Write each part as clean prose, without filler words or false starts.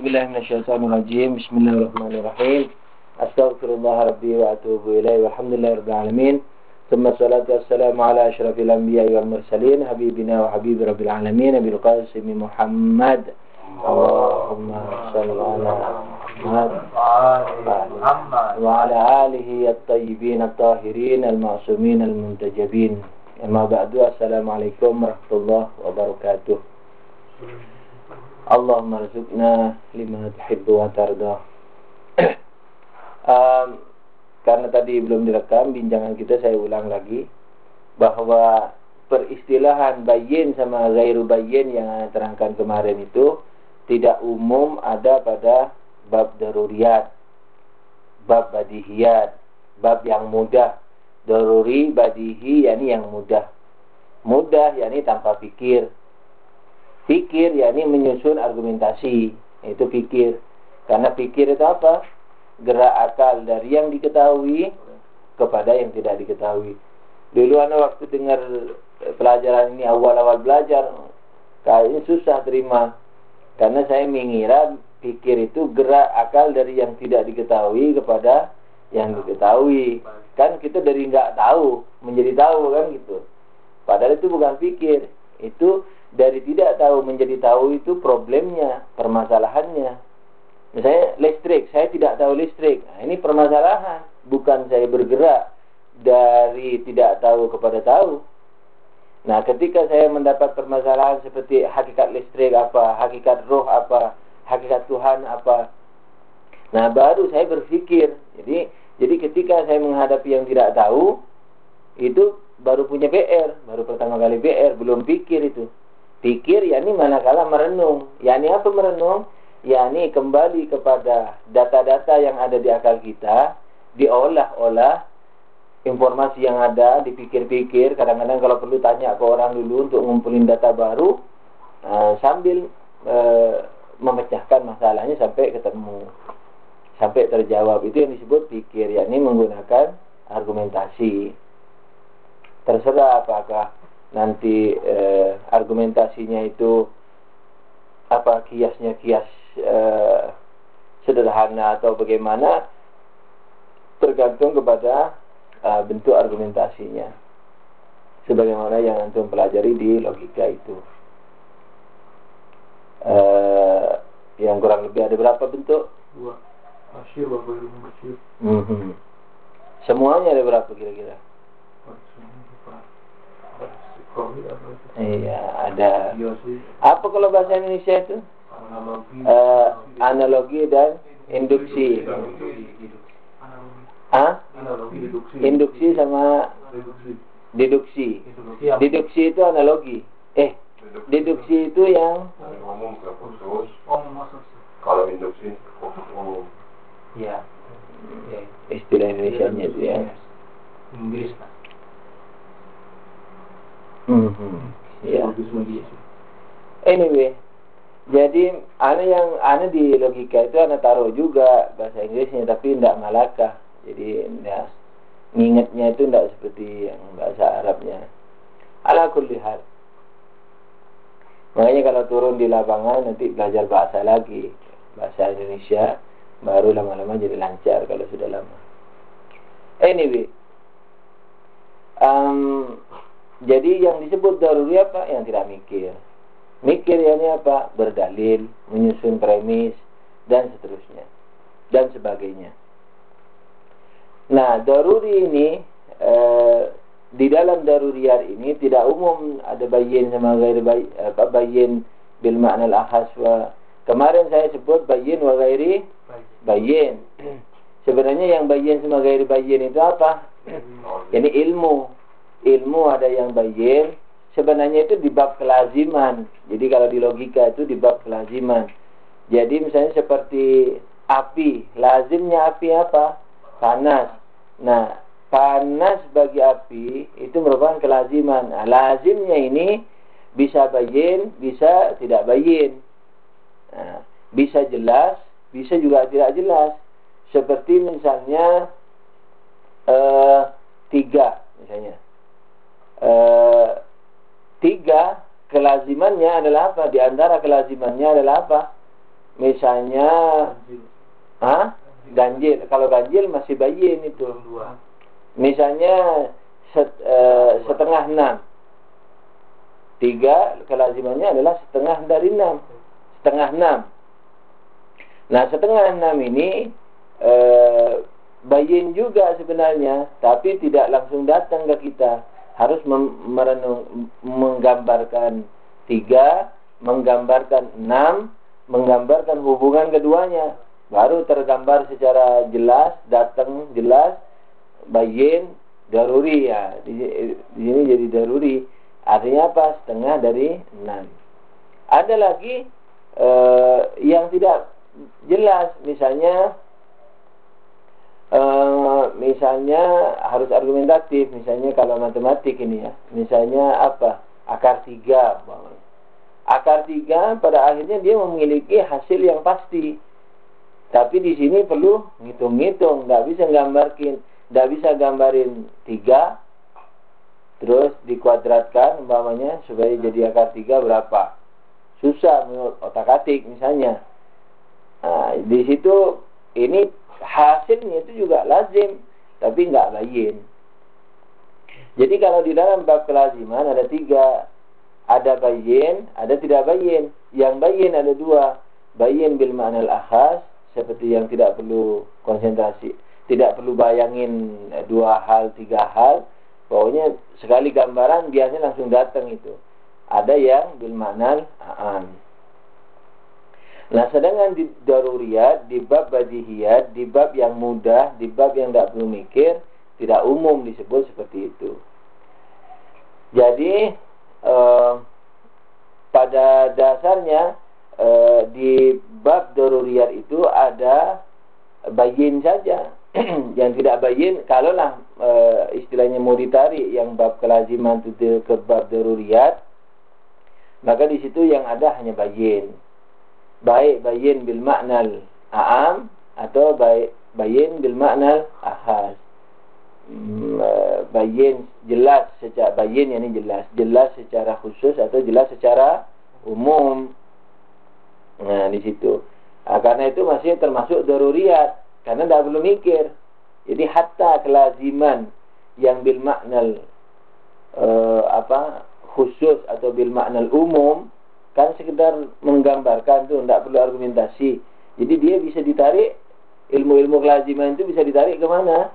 A'udzubillahi minasyaitonirrajim. Bismillahirrahmanirrahim. Astaghfirullah rabbi wa atubu ilaihi walhamdulillahi rabbil alamin. Tsumma salatu wassalamu ala asyrafil anbiya'i wal mursalin habibina wa habibi rabbil alamin Nabil Qasim Muhammad. Allahumma shalli ala Muhammad wa ala alihi at-tayyibin at-tahirin al-ma'sumin al-muntajabin. Amma ba'du. Assalamualaikum warahmatullahi wabarakatuh. Allahumma rizukna lima tuhibbu wa tarda. Karena tadi belum direkam bincangan kita, saya ulang lagi bahwa peristilahan bayyin sama ghairu bayyin yang saya terangkan kemarin itu tidak umum ada pada bab daruriyat, bab badihiyat, bab yang mudah. Daruri, badihi yakni yang mudah. Mudah yakni tanpa pikir. Pikir yakni menyusun argumentasi, itu pikir. Karena pikir itu apa? Gerak akal dari yang diketahui kepada yang tidak diketahui. Dulu anak waktu dengar pelajaran ini awal-awal belajar, kayaknya susah terima. Karena saya mengira pikir itu gerak akal dari yang tidak diketahui kepada yang diketahui. Kan kita dari nggak tahu menjadi tahu kan gitu. Padahal itu bukan pikir, itu dari tidak tahu menjadi tahu itu problemnya, permasalahannya. Misalnya listrik, saya tidak tahu listrik. Nah, ini permasalahan. Bukan saya bergerak dari tidak tahu kepada tahu. Nah, ketika saya mendapat permasalahan seperti hakikat listrik apa, hakikat roh apa, hakikat Tuhan apa. Nah, baru saya berpikir. Jadi ketika saya menghadapi yang tidak tahu, itu baru punya PR, baru pertama kali PR, belum pikir itu. Pikir yakni manakala merenung. Yakni apa merenung? Yakni kembali kepada data-data yang ada di akal kita, diolah-olah informasi yang ada, dipikir-pikir. Kadang-kadang kalau perlu tanya ke orang dulu untuk ngumpulin data baru, sambil memecahkan masalahnya sampai ketemu, sampai terjawab. Itu yang disebut pikir, yakni menggunakan argumentasi. Terserah apakah nanti argumentasinya itu apa, kiasnya kias sederhana atau bagaimana, tergantung kepada bentuk argumentasinya, sebagaimana yang antum pelajari di logika itu. Yang kurang lebih ada berapa bentuk? 2. Masyhur wa ghairu masyhur. Semuanya ada berapa kira-kira? Iya, ada. Apa kalau bahasa Indonesia itu? Analogi dan induksi. Induksi sama deduksi. Deduksi itu analogi. Deduksi itu yang umum ke khusus. Kalau induksi umum. Ya. Istilah Indonesianya itu ya. Inggris. Ya. Anyway, jadi ana di logika itu ana taruh juga bahasa Inggrisnya, tapi tidak Malaka. Jadi tidak ngingetnya itu tidak seperti yang bahasa Arabnya. Ala kulli hal. Makanya kalau turun di lapangan nanti belajar bahasa lagi, bahasa Indonesia, baru lama-lama jadi lancar kalau sudah lama. Anyway, jadi yang disebut daruri apa? Yang tidak mikir. Mikir yakni apa? Berdalil, menyusun premis, dan seterusnya, dan sebagainya. Nah, daruri ini di dalam daruriyat ini tidak umum ada bayyin sama ghairi bayyin bil ma'na al-akhas. Kemarin saya sebut bayyin wa ghairi bayyin. Sebenarnya yang bayyin sama ghairi bayyin itu apa? Yani ilmu ada yang bayyin, sebenarnya itu di bab kelaziman. Jadi kalau di logika itu di bab kelaziman. Jadi misalnya seperti api, lazimnya api apa? Panas. Nah, panas bagi api itu merupakan kelaziman. Nah, lazimnya ini bisa bayyin, bisa tidak bayyin. Nah, bisa jelas, bisa juga tidak jelas. Seperti misalnya 3 misalnya. 3 kelazimannya adalah apa? Di antara kelazimannya adalah apa? misalnya ganjil. Kalau ganjil masih bayin itu. Misalnya setengah 6. 3 kelazimannya adalah setengah dari 6. Setengah 6. Nah, setengah 6 ini bayin juga sebenarnya, tapi tidak langsung datang ke kita. Harus menggambarkan 3, menggambarkan 6, menggambarkan hubungan keduanya. Baru tergambar secara jelas, datang jelas, bayin, daruri ya. Di sini jadi daruri. Artinya apa? Setengah dari 6. Ada lagi yang tidak jelas, misalnya harus argumentatif. Misalnya kalau matematik ini ya, misalnya apa? Akar 3. Akar 3 pada akhirnya dia memiliki hasil yang pasti. Tapi di sini perlu ngitung-ngitung, nggak bisa gambarin 3 terus dikuadratkan umpamanya supaya jadi akar 3 berapa. Susah menurut otak-atik misalnya. Nah, di situ ini hasilnya itu juga lazim, tapi nggak bayin. Jadi kalau di dalam bab kelaziman ada 3, ada bayin, ada tidak bayin. Yang bayin ada 2, bayin bil ma'nal akhas, seperti yang tidak perlu konsentrasi, tidak perlu bayangin 2 hal, 3 hal. Pokoknya sekali gambaran biasanya langsung datang itu. Ada yang bil ma'nal a'am. Nah, sedangkan di daruriyat, di bab badihiyat, di bab yang mudah, di bab yang tidak perlu mikir, tidak umum disebut seperti itu. Jadi pada dasarnya di bab daruriyat itu ada bayin saja. Yang tidak bayin, kalaulah istilahnya mau ditarik yang bab kelaziman itu ke bab daruriyat, maka di situ yang ada hanya bayin. Baik bayin bil ma'nal a'am atau baik bayin bil ma'nal akhas. Bayin jelas secara bayin, yang ini jelas secara khusus atau jelas secara umum. Nah, di situ. Karena itu masih termasuk daruriyat, karena tidak perlu mikir. Jadi hatta kelaziman yang bil ma'nal khusus atau bil ma'nal umum, kan sekedar menggambarkan tuh, tidak perlu argumentasi. Jadi dia bisa ditarik, ilmu-ilmu kelaziman itu bisa ditarik ke mana?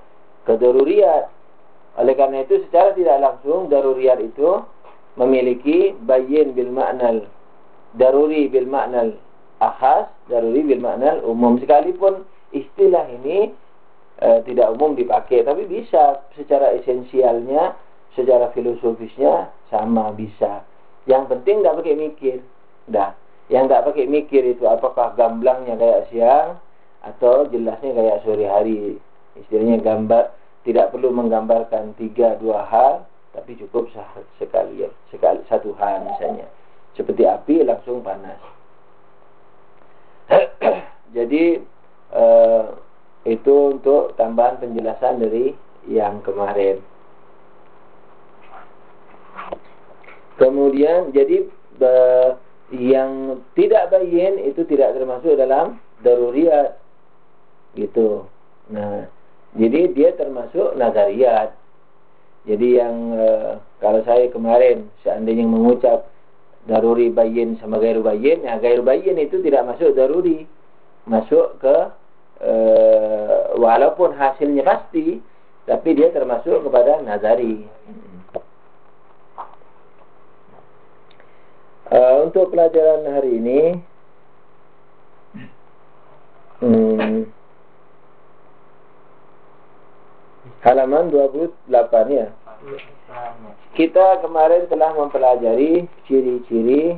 Ke daruriyat. Oleh karena itu secara tidak langsung daruriyat itu memiliki bayin bil ma'nal daruri bil ma'nal akhas, daruri bil ma'nal umum. Sekalipun istilah ini tidak umum dipakai, tapi bisa secara esensialnya, secara filosofisnya sama bisa. Yang penting tidak pakai mikir. Yang tidak pakai mikir itu apakah gamblangnya kayak siang atau jelasnya kayak sore hari. Istilahnya gambar, tidak perlu menggambarkan 3 hal, tapi cukup sekali satu hal misalnya. Seperti api langsung panas. Jadi itu untuk tambahan penjelasan dari yang kemarin. Kemudian jadi yang tidak bayin itu tidak termasuk dalam daruriyat gitu. Nah, jadi dia termasuk nazariyat. Jadi yang kalau saya kemarin seandainya mengucap daruri bayin sama gairu bayin, ya gairu bayin itu tidak masuk daruri, masuk ke walaupun hasilnya pasti, tapi dia termasuk kepada nazari. Untuk pelajaran hari ini halaman 28 ya. Kita kemarin telah mempelajari ciri-ciri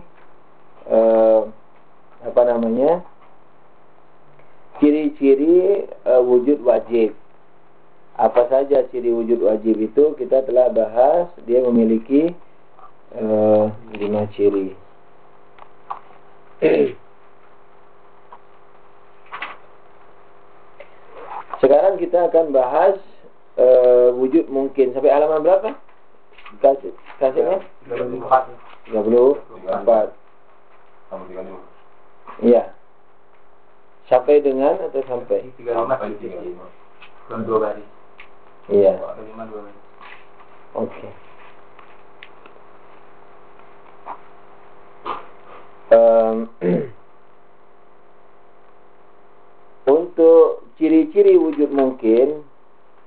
ciri-ciri wujud wajib. Apa saja ciri wujud wajib itu kita telah bahas. Dia memiliki 5 ciri. Sekarang kita akan bahas wujud mungkin. Sampai halaman berapa? Kasihnya? 34. Iya. Sampai dengan atau sampai? 35 dan 2 baris. Iya. 35 2 baris. Oke. Untuk ciri-ciri wujud mungkin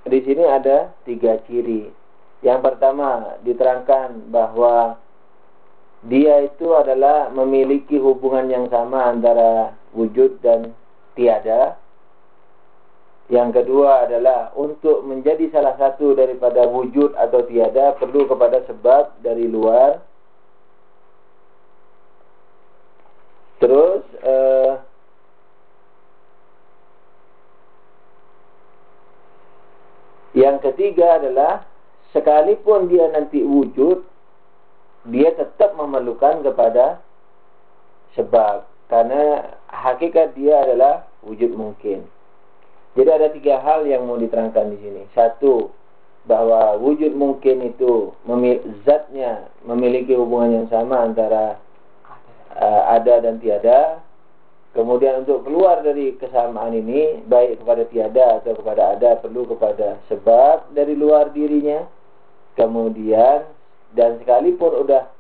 di sini ada 3 ciri. Yang pertama diterangkan bahwa dia itu adalah memiliki hubungan yang sama antara wujud dan tiada. Yang kedua adalah untuk menjadi salah satu daripada wujud atau tiada perlu kepada sebab dari luar. Terus yang ketiga adalah sekalipun dia nanti wujud, dia tetap memerlukan kepada sebab, karena hakikat dia adalah wujud mungkin. Jadi ada 3 hal yang mau diterangkan di sini. Satu, bahwa wujud mungkin itu zatnya memiliki hubungan yang sama antara ada dan tiada. Kemudian untuk keluar dari kesamaan ini, baik kepada tiada atau kepada ada, perlu kepada sebab dari luar dirinya. Kemudian, dan sekalipun udah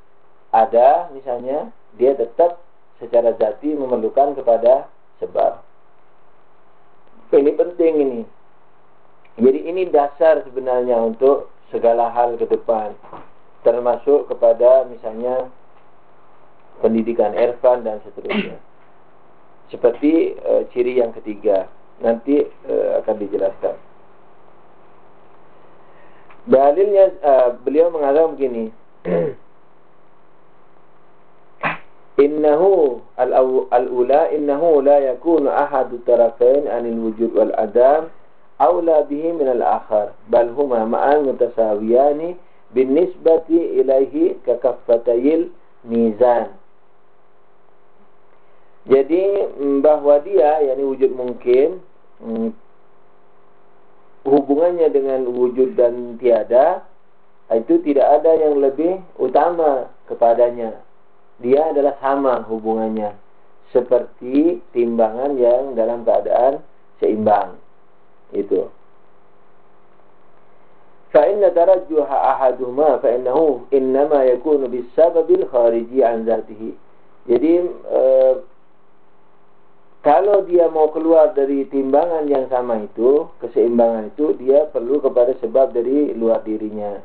ada misalnya, dia tetap secara zati memerlukan kepada sebab. Ini penting ini. Jadi ini dasar sebenarnya untuk segala hal ke depan, termasuk kepada misalnya pendidikan irfan dan seterusnya. Seperti ciri yang ketiga, nanti akan dijelaskan. Dalilnya beliau mengatakan begini. Innahu al-ula innahu la yakunu ahadu tarafain anil wujud wal adam aula bihi min al-akhar bal huma ma'an mutasawiyani bin nisbati ilaihi ka kaffatayil mizan. Jadi bahwa dia, yakni wujud mungkin, hubungannya dengan wujud dan tiada itu tidak ada yang lebih utama kepadanya. Dia adalah sama hubungannya, seperti timbangan yang dalam keadaan seimbang. Itu. Fa inna tarajjuha ahaduhuma fa innahu innama yakunu bisababil khariji an zatihi. Jadi kalau dia mau keluar dari timbangan yang sama itu, keseimbangan itu, dia perlu kepada sebab dari luar dirinya.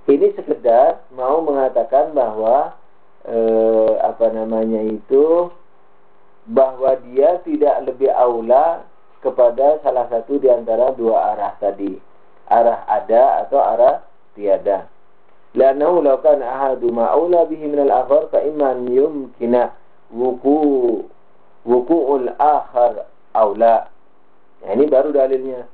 Ini sekedar mau mengatakan bahwa bahwa dia tidak lebih aula kepada salah satu di antara 2 arah tadi, arah ada atau arah tiada. La'annahu law kana ahaduma aula bihi min al-akhar fa imma yumkina wuqu'ul akhar aula. Nah, ini baru dalilnya.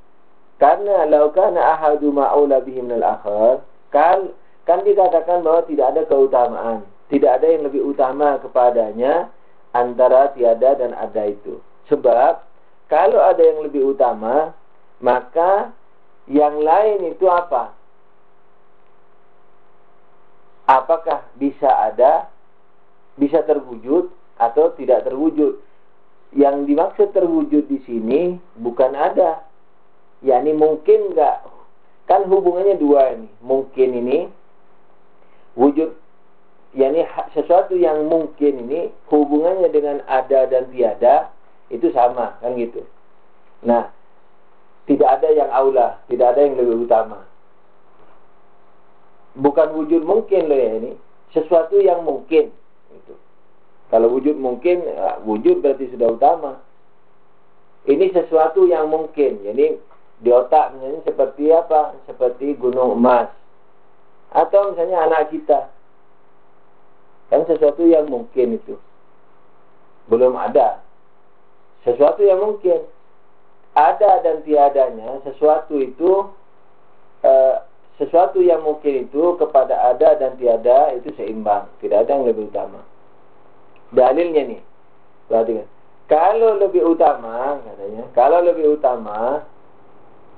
Karena law kana ahaduma aula bihi min al-akhar, kan dikatakan bahwa tidak ada keutamaan, tidak ada yang lebih utama kepadanya antara tiada dan ada itu. Sebab kalau ada yang lebih utama, maka yang lain itu apa? Apakah bisa ada, bisa terwujud atau tidak terwujud? Yang dimaksud terwujud di sini bukan ada, yakni mungkin enggak. Kan hubungannya 2 ini. Mungkin ini wujud, yakni sesuatu yang mungkin ini hubungannya dengan ada dan tiada itu sama, kan gitu. Nah, tidak ada yang aula, tidak ada yang lebih utama. Bukan wujud mungkin loh ya ini, sesuatu yang mungkin. Gitu. Kalau wujud mungkin, wujud berarti sudah utama. Ini sesuatu yang mungkin. Jadi di otak misalnya seperti apa? Seperti gunung emas. Atau misalnya anak kita. Kan sesuatu yang mungkin itu. Belum ada. Sesuatu yang mungkin. Ada dan tiadanya, sesuatu itu, sesuatu yang mungkin itu kepada ada dan tiada itu seimbang. Tidak ada yang lebih utama. Dalilnya nih. Perhatikan. Kalau lebih utama, katanya, kalau lebih utama,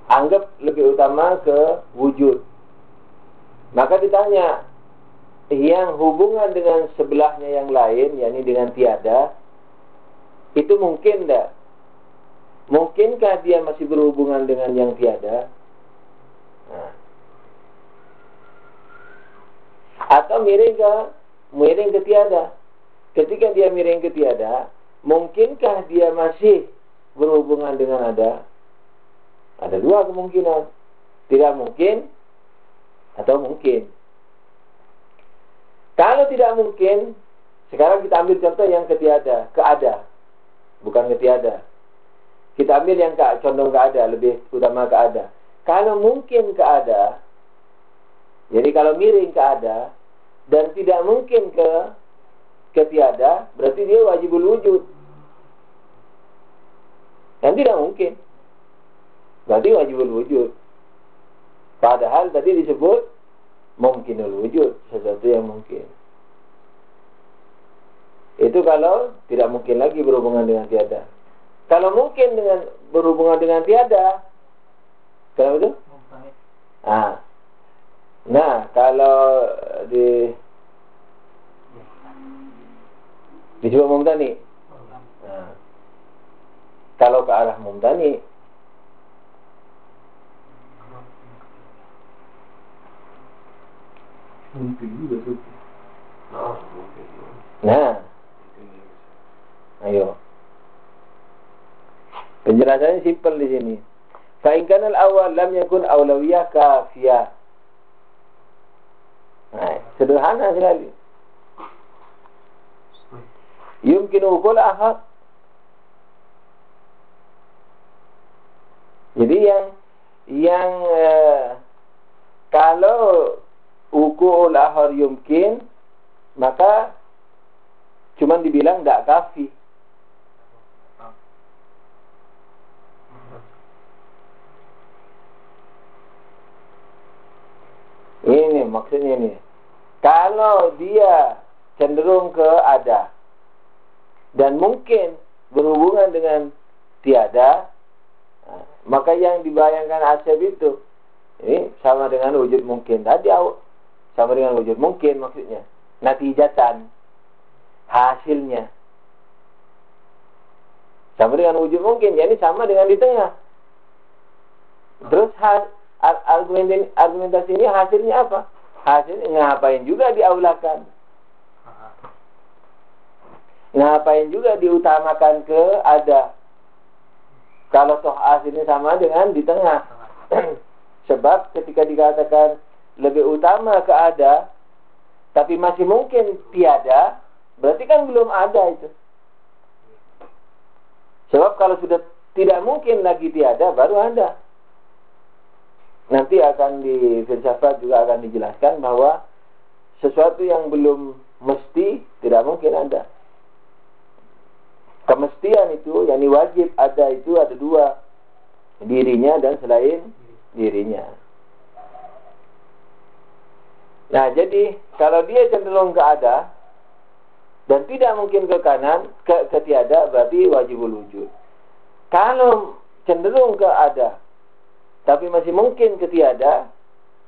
anggap lebih utama ke wujud. Maka ditanya, yang hubungan dengan sebelahnya yang lain, yakni dengan tiada, Itu mungkin enggak? Mungkinkah dia masih berhubungan dengan yang tiada? Nah. Atau miring ke tiada. Ketika dia miring ke tiada, mungkinkah dia masih berhubungan dengan ada? Ada dua kemungkinan. Tidak mungkin atau mungkin. Kalau tidak mungkin, sekarang kita ambil contoh yang ke tiada, ke ada. Bukan ke tiada. Kita ambil yang condong ke ada, lebih utama ke ada. Kalau mungkin ke ada, jadi kalau miring ke ada, dan tidak mungkin ke tiada, berarti dia wajibul wujud. Dan tidak mungkin, berarti wajibul wujud. Padahal tadi disebut mungkinul wujud, sesuatu yang mungkin. Itu kalau tidak mungkin lagi berhubungan dengan tiada. Kalau mungkin dengan berhubungan dengan tiada, kenapa itu? Nah, kalau disebut mumtani. Nah, kalau ke arah mumtani, nah, ayo. Penjelasannya simpel di sini. Fa in kana al-awwal lam yakun awlawiyah kafiyah. Nah, sederhana sekali. Yumkinu qul ahad. Jadi yang kalau uqul ahad yumkin, maka cuman dibilang tidak kafi. Ini maksudnya ini. Kalau dia cenderung ke ada dan mungkin berhubungan dengan tiada, maka yang dibayangkan asab itu ini sama dengan wujud mungkin tadi, sama dengan wujud mungkin maksudnya. Natijatan, hasilnya sama dengan wujud mungkin, jadi sama dengan di tengah. Terus argumentasi ini hasilnya apa? Hasilnya ngapain juga diaulakan, ngapain juga diutamakan ke ada, kalau toh hasilnya sama dengan di tengah. Sebab ketika dikatakan lebih utama ke ada, tapi masih mungkin tiada, berarti kan belum ada itu. Sebab kalau sudah tidak mungkin lagi tiada, baru ada. Nanti akan di filsafat juga akan dijelaskan bahwa sesuatu yang belum mesti tidak mungkin ada. Kemestian itu, yakni wajib ada itu ada dua, dirinya dan selain dirinya. Nah, jadi kalau dia cenderung ke ada dan tidak mungkin ke kanan, ke tiada, berarti wajibul wujud. Kalau cenderung ke ada tapi masih mungkin ke tiada,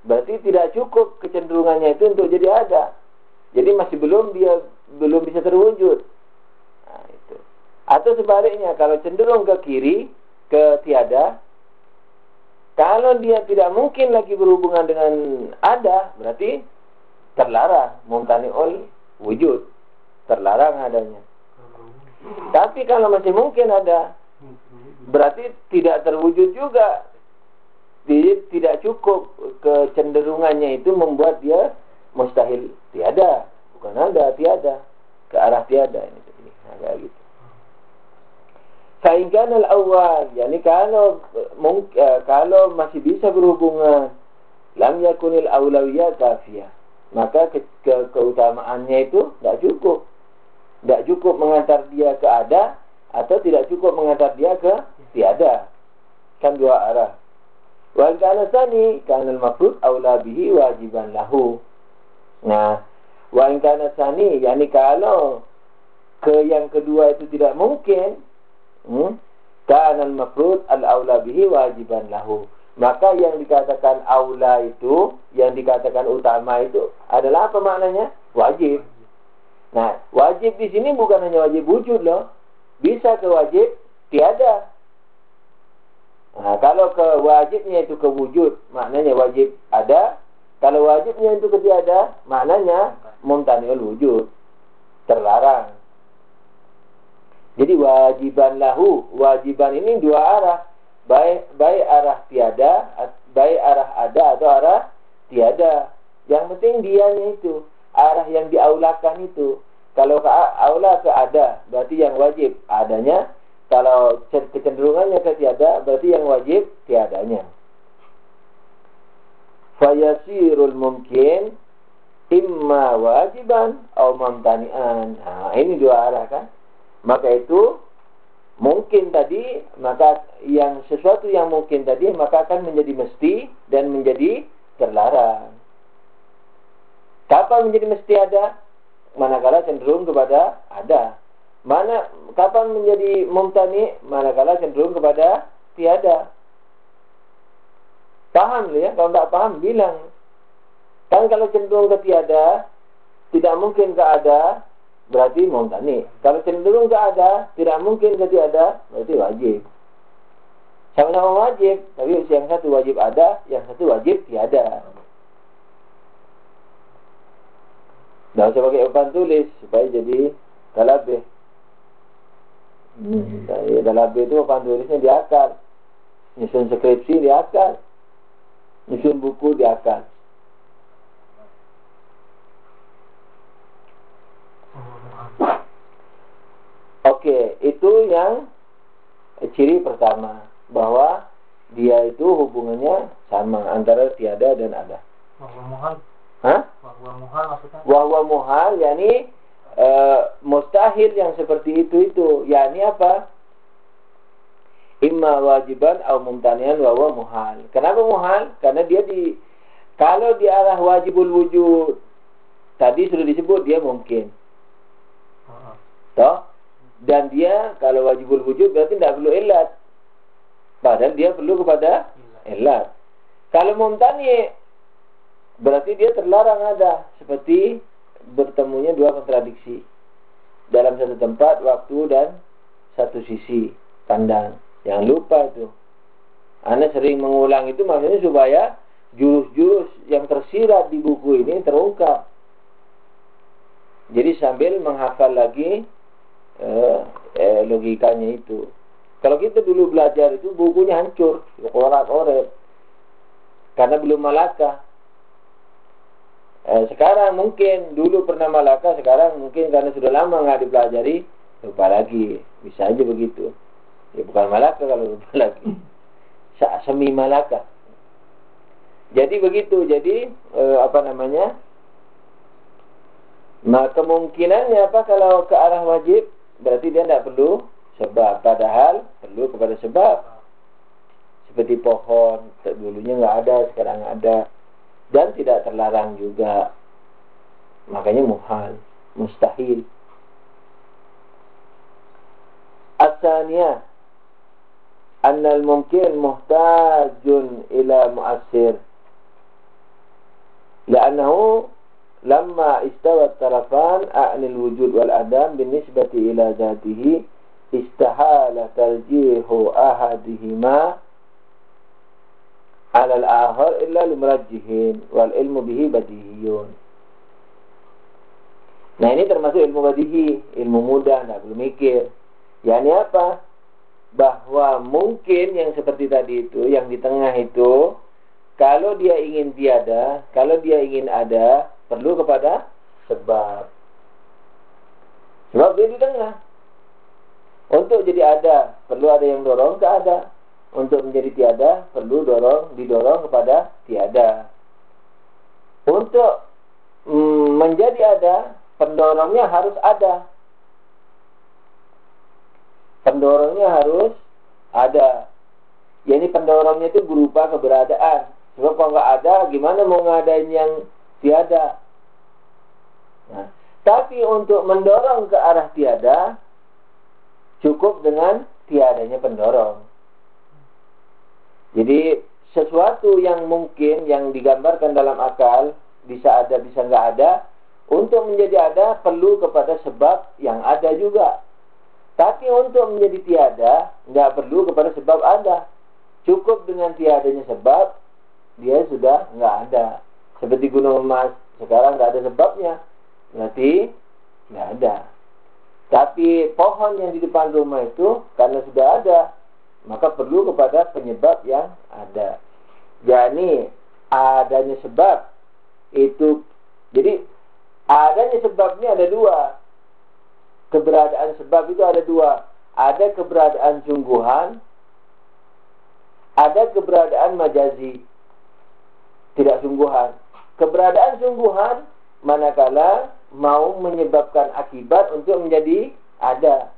berarti tidak cukup kecenderungannya itu untuk jadi ada. Jadi masih belum bisa terwujud. Nah, itu. Atau sebaliknya, kalau cenderung ke kiri, ke tiada, kalau dia tidak mungkin lagi berhubungan dengan ada, berarti terlarang, mumtani'ul wujud, terlarang adanya. Tapi kalau masih mungkin ada, berarti tidak terwujud juga. Dia tidak cukup kecenderungannya itu membuat dia mustahil tiada, bukan ada tiada, ke arah tiada ini. Nah, kayak gitu. Sehingga al-awwal, yakni kalau masih bisa berhubungan, lam yakunil aulawiyah kafiyah, maka keutamaannya itu tidak cukup mengantar dia ke ada, atau tidak cukup mengantar dia ke tiada. Kan dua arah. Wa kana tsani kana al-mafrud aula bihi wajiban lahu. Nah, wa kana tsani, yakni kalau yang kedua itu tidak mungkin, kana al-mafrud al-aula bihi wajiban lahu. Maka yang dikatakan aula itu, yang dikatakan utama itu adalah apa maknanya? Wajib. Nah, wajib di sini bukan hanya wajib wujud loh. bisa ke wajib tiada. Nah, kalau ke wajibnya itu ke wujud, maknanya wajib ada. Kalau wajibnya itu ke tiada, maknanya mumtani'ul wujud, terlarang. Jadi wajiban lahu, wajiban ini dua arah, baik arah tiada, baik arah ada atau arah tiada. Yang penting dianya itu, arah yang diaulakan itu. Kalau ke aula ke ada, berarti yang wajib adanya. Kalau kecenderungannya ke tiada, berarti yang wajib tiadanya. Fayasirul mungkin imma wajiban atau mumtani'an. Nah, ini dua arah kan. Maka itu mungkin tadi, maka yang sesuatu yang mungkin tadi maka akan menjadi mesti dan menjadi terlarang. Kapan menjadi mesti ada? Manakala cenderung kepada ada. Kapan menjadi mumtani? Manakala cenderung kepada tiada. Paham ya? Kalau tidak paham bilang. Kan kalau cenderung ke tiada, tidak mungkin ke ada, berarti mumtani. Kalau cenderung ke ada, tidak mungkin ke tiada, berarti wajib. Sama-sama wajib, tapi yang satu wajib ada, yang satu wajib tiada. Tidak usah pakai papan tulis supaya jadi talabih. Talabih itu papan tulisnya di akal. Nyusun skripsi di akal. Nyusun buku di akal. Oke, itu yang ciri pertama, bahwa dia itu hubungannya sama antara tiada dan ada. Wahwa muhal maksudnya? Wahwa muhal, yakni mustahil yang seperti itu. Yakni apa? Imma wajiban atau mumtanian wahwa muhal. Kenapa muhal? Karena dia kalau di arah wajibul wujud, tadi sudah disebut dia mungkin. Toh? Dan dia kalau wajibul wujud berarti tidak perlu ilat. Padahal dia perlu kepada ilat. Kalau mumtani berarti dia terlarang ada, seperti bertemunya dua kontradiksi dalam satu tempat, waktu dan satu sisi pandang. Yang lupa itu. Anda sering mengulang itu maksudnya supaya jurus-jurus yang tersirat di buku ini terungkap. Jadi sambil menghafal lagi logikanya itu. Kalau kita dulu belajar itu bukunya hancur, korak-koret, karena belum malakah. Sekarang mungkin dulu pernah malakah, sekarang mungkin karena sudah lama nggak dipelajari, lupa lagi. Bisa aja begitu. Ya bukan malakah kalau lupa lagi. Semi malakah. Jadi begitu. Jadi Nah kemungkinannya apa kalau ke arah wajib? Berarti dia tidak perlu sebab. Padahal perlu kepada sebab. Seperti pohon, dulunya nggak ada, sekarang ada. Dan tidak terlarang juga. Makanya muhal, mustahil. Asalnya, annal mungkin muhtajun ila mu'assir. Li'annahu lamma istawat tarafan a'nil wujud wal adam binisbati ila zatihi istahala tarjihu ahadihima ala al-akhar illa limurajjihin wal ilmu bihi badihiyun. Nah ini termasuk ilmu badihi, ilmu mudah, tidak perlu mikir. Yani apa? Bahwa mungkin yang seperti tadi itu, yang di tengah itu, kalau dia ingin tiada, kalau dia ingin ada, perlu kepada sebab. Sebab dia di tengah. Untuk jadi ada, perlu ada yang dorong ke ada. Untuk menjadi tiada, perlu didorong kepada tiada. Untuk menjadi ada, pendorongnya harus ada. Pendorongnya harus ada. Yani pendorongnya itu berupa keberadaan. Sebab kalau nggak ada, gimana mau ngadain yang tiada? Nah, tapi untuk mendorong ke arah tiada, cukup dengan tiadanya pendorong. Jadi sesuatu yang mungkin yang digambarkan dalam akal bisa ada bisa nggak ada, untuk menjadi ada perlu kepada sebab yang ada juga. Tapi untuk menjadi tiada, nggak perlu kepada sebab ada. Cukup dengan tiadanya sebab, dia sudah nggak ada. Seperti gunung emas, sekarang nggak ada sebabnya, berarti nggak ada. Tapi pohon yang di depan rumah itu, karena sudah ada, maka perlu kepada penyebab yang ada. Jadi, adanya sebab itu, jadi adanya sebabnya ada dua. Keberadaan sebab itu ada dua. Ada keberadaan sungguhan, ada keberadaan majazi, tidak sungguhan. Keberadaan sungguhan manakala mau menyebabkan akibat untuk menjadi ada.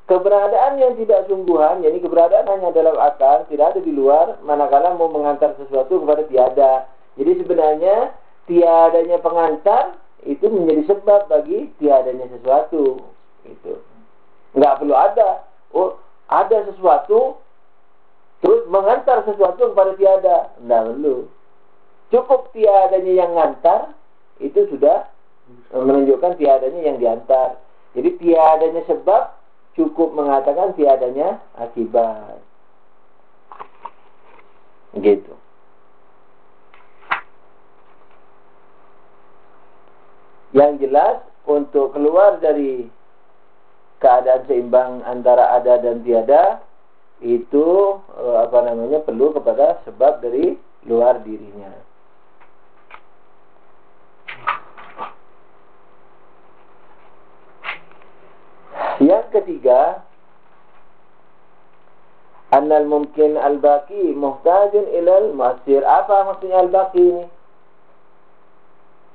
Keberadaan yang tidak sungguhan, yakni keberadaan hanya dalam akal, tidak ada di luar, manakala mau mengantar sesuatu kepada tiada. Jadi sebenarnya tiadanya pengantar itu menjadi sebab bagi tiadanya sesuatu. Itu nggak perlu ada. Oh, ada sesuatu terus mengantar sesuatu kepada tiada, nggak perlu. Cukup tiadanya yang ngantar itu sudah menunjukkan tiadanya yang diantar. Jadi tiadanya sebab cukup mengatakan tiadanya akibat. Gitu. Yang jelas untuk keluar dari keadaan seimbang antara ada dan tiada itu perlu kepada sebab dari luar dirinya. Yang ketiga, annal mungkin al-baqi muhtajun ilal mu'assir. Apa maksudnya al-baqi ini?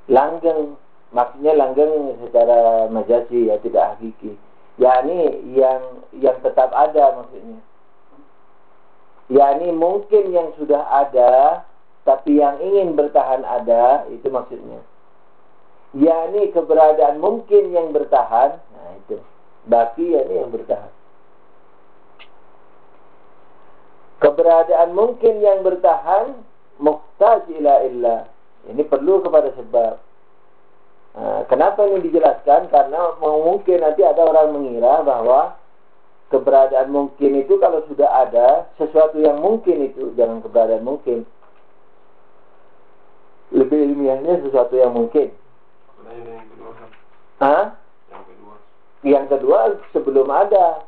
Langgeng. Maksudnya langgeng secara majazi, ya, tidak hakiki. yakni yang tetap ada maksudnya. Yakni mungkin yang sudah ada tapi yang ingin bertahan ada, itu maksudnya. Yakni keberadaan mungkin yang bertahan, nah itu. Baki yakni yang bertahan. Keberadaan mungkin yang bertahan muhtaj ila illah. Ini perlu kepada sebab. Kenapa ini dijelaskan? Karena mungkin nanti ada orang mengira bahwa keberadaan mungkin itu kalau sudah ada sesuatu yang mungkin itu, jangan keberadaan mungkin. Lebih ilmiahnya sesuatu yang mungkin. Yang kedua. Yang kedua sebelum ada.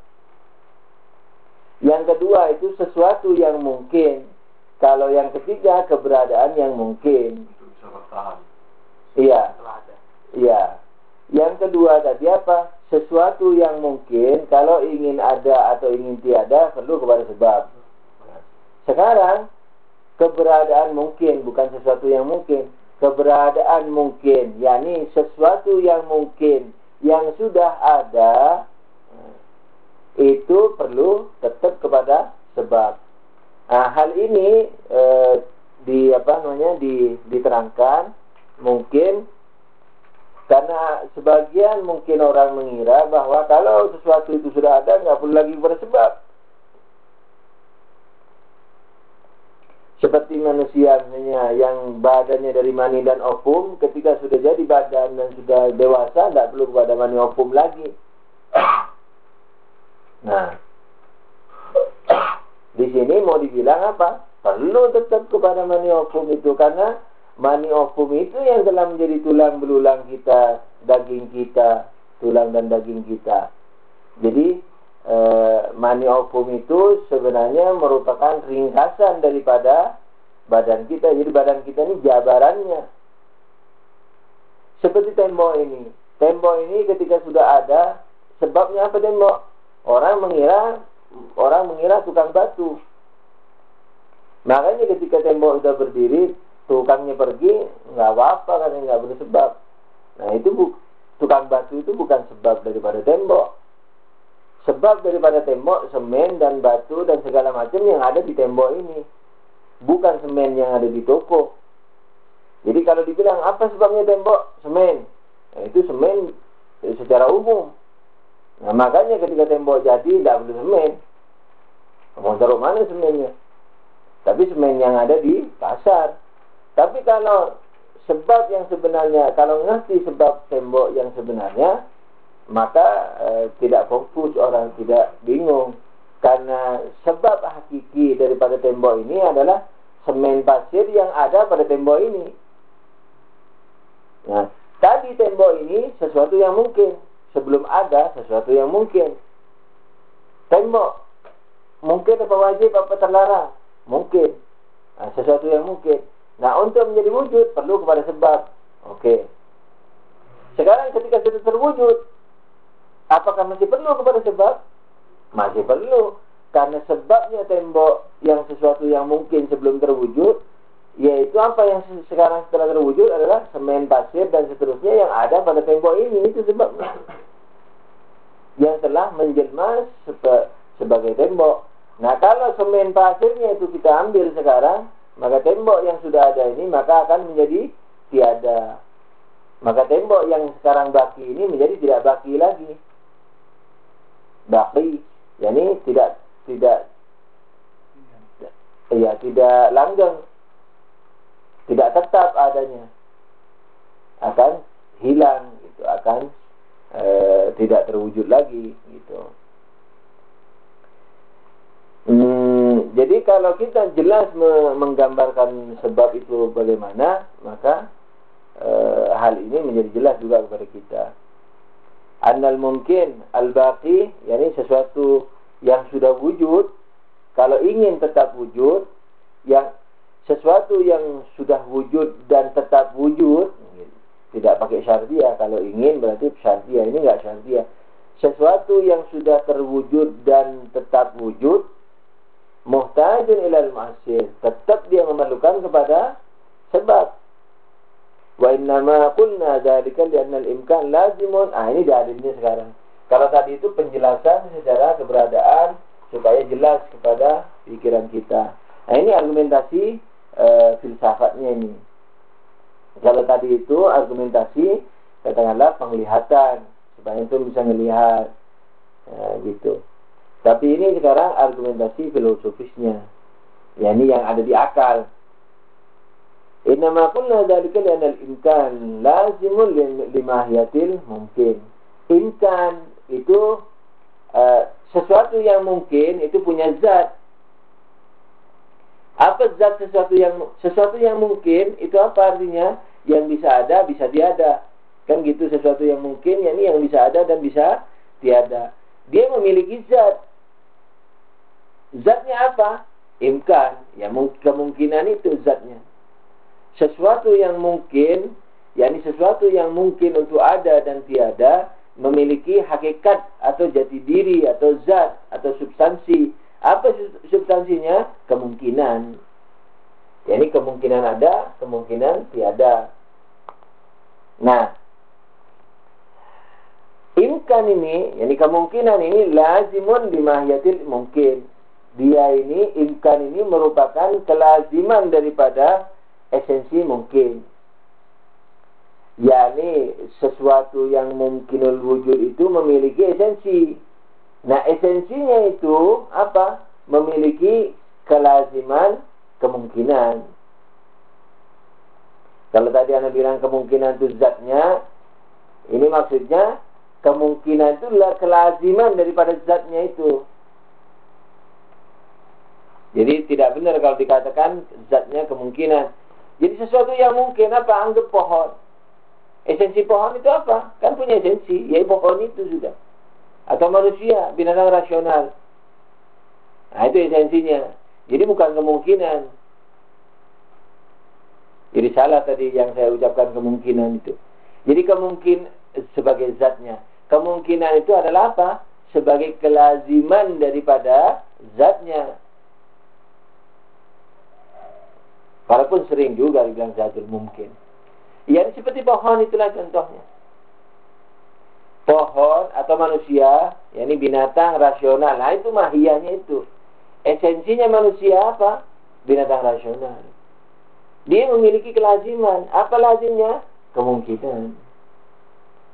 Yang kedua itu sesuatu yang mungkin. Kalau yang ketiga keberadaan yang mungkin. Itu bisa bertahan. Iya. Setelah ada. Iya. Yang kedua tadi apa? Sesuatu yang mungkin kalau ingin ada atau ingin tiada perlu kepada sebab. Sekarang keberadaan mungkin bukan sesuatu yang mungkin. Keberadaan mungkin, yakni sesuatu yang mungkin yang sudah ada itu perlu tetap kepada sebab. Hal ini diterangkan mungkin karena sebagian mungkin orang mengira bahwa kalau sesuatu itu sudah ada nggak perlu lagi kepada sebab. Seperti manusia misalnya yang badannya dari mani dan ovum, ketika sudah jadi badan dan sudah dewasa tidak perlu kepada mani ovum lagi. Nah, di sini mau dibilang apa? Perlu tetap kepada mani ovum itu, karena mani ovum itu yang telah menjadi tulang belulang kita, daging kita, tulang dan daging kita. Jadi mani ovum itu sebenarnya merupakan ringkasan daripada badan kita. Jadi badan kita ini jabarannya. Seperti tembok ini. Tembok ini ketika sudah ada, sebabnya apa tembok? Orang mengira tukang batu. Makanya ketika tembok sudah berdiri, tukangnya pergi, nggak apa-apa karena nggak bersebab. Nah itu tukang batu itu bukan sebab daripada tembok. Sebab daripada tembok, semen dan batu dan segala macam yang ada di tembok ini. Bukan semen yang ada di toko. Jadi kalau dibilang apa sebabnya tembok? Semen. Nah, itu semen secara umum. Nah makanya ketika tembok jadi tidak perlu semen. Mau taruh mana semennya? Tapi semen yang ada di pasar. Tapi kalau sebab yang sebenarnya, kalau ngerti sebab tembok yang sebenarnya, maka tidak fokus, orang tidak bingung. Karena sebab hakiki daripada tembok ini adalah semen pasir yang ada pada tembok ini. Nah, tadi tembok ini sesuatu yang mungkin. Sebelum ada sesuatu yang mungkin. Tembok mungkin apa wajib apa terlarang? Mungkin. Nah, sesuatu yang mungkin. Nah, untuk menjadi wujud perlu kepada sebab. Oke. Sekarang ketika sudah terwujud, apakah masih perlu kepada sebab? Masih perlu. Karena sebabnya tembok yang sesuatu yang mungkin sebelum terwujud, yaitu apa yang sekarang setelah terwujud adalah semen, pasir dan seterusnya yang ada pada tembok ini. Itu sebabnya. Yang telah menjelma sebagai tembok. Nah, kalau semen pasirnya itu kita ambil sekarang, maka tembok yang sudah ada ini maka akan menjadi tiada. Maka tembok yang sekarang baki ini menjadi tidak baki lagi. Baki, yakni tidak langgeng, tidak tetap adanya, akan hilang, gitu, akan tidak terwujud lagi, gitu. Jadi kalau kita jelas menggambarkan sebab itu bagaimana, maka hal ini menjadi jelas juga kepada kita. Annal mungkin al-baqi, yakni sesuatu yang sudah wujud, kalau ingin tetap wujud, yang sesuatu yang sudah wujud dan tetap wujud, tidak pakai syartiyah. Kalau ingin berarti syartiyah, ini enggak syartiyah. Sesuatu yang sudah terwujud dan tetap wujud, muhtajun ilal ma'asir, tetap dia memerlukan kepada sebab. Wa innama qulna dzalika li'anna al-imkan lazimun. Ini dalilnya sekarang. Kalau tadi itu penjelasan secara keberadaan supaya jelas kepada pikiran kita. Nah, ini argumentasi filsafatnya ini. Kalau tadi itu argumentasi katakanlah penglihatan supaya itu bisa melihat, gitu. Tapi ini sekarang argumentasi filosofisnya, yakni yang ada di akal. Innama qulna dzalika li'anna al-imkan lazimun limahiyatil mungkin. Imkan itu sesuatu yang mungkin itu punya zat. Apa zat sesuatu yang mungkin itu apa artinya? Yang bisa ada, bisa tiada. Kan gitu, sesuatu yang mungkin yakni yang bisa ada dan bisa tiada. Dia memiliki zat. Zatnya apa? Imkan. Ya, kemungkinan itu zatnya. Sesuatu yang mungkin, yakni sesuatu yang mungkin untuk ada dan tiada, memiliki hakikat atau jati diri atau zat atau substansi. Apa substansinya? Kemungkinan. Yakni kemungkinan ada, kemungkinan tiada. Nah, imkan ini, yakni kemungkinan ini lazimun limahiyatil mungkin. Dia ini, imkan ini merupakan kelaziman daripada esensi mungkin. Yakni sesuatu yang mungkinul wujud itu memiliki esensi. Nah, esensinya itu apa? Memiliki kelaziman kemungkinan. Kalau tadi Anda bilang kemungkinan itu zatnya, ini maksudnya kemungkinan itu adalah kelaziman daripada zatnya itu. Jadi tidak benar kalau dikatakan zatnya kemungkinan. Jadi sesuatu yang mungkin apa? Anggap pohon. Esensi pohon itu apa? Kan punya esensi, yaitu pohon itu sudah. Atau manusia, binatang rasional. Nah, itu esensinya. Jadi bukan kemungkinan. Jadi salah tadi yang saya ucapkan kemungkinan itu. Jadi sebagai zatnya. Kemungkinan itu adalah apa? Sebagai kelaziman daripada zatnya. Walaupun sering juga dibilang zatul mungkin. Ya, seperti pohon itulah contohnya. Pohon atau manusia, yakni binatang rasional. Nah, itu mahiyahnya itu. Esensinya manusia apa? Binatang rasional. Dia memiliki kelaziman. Apa lazimnya? Kemungkinan.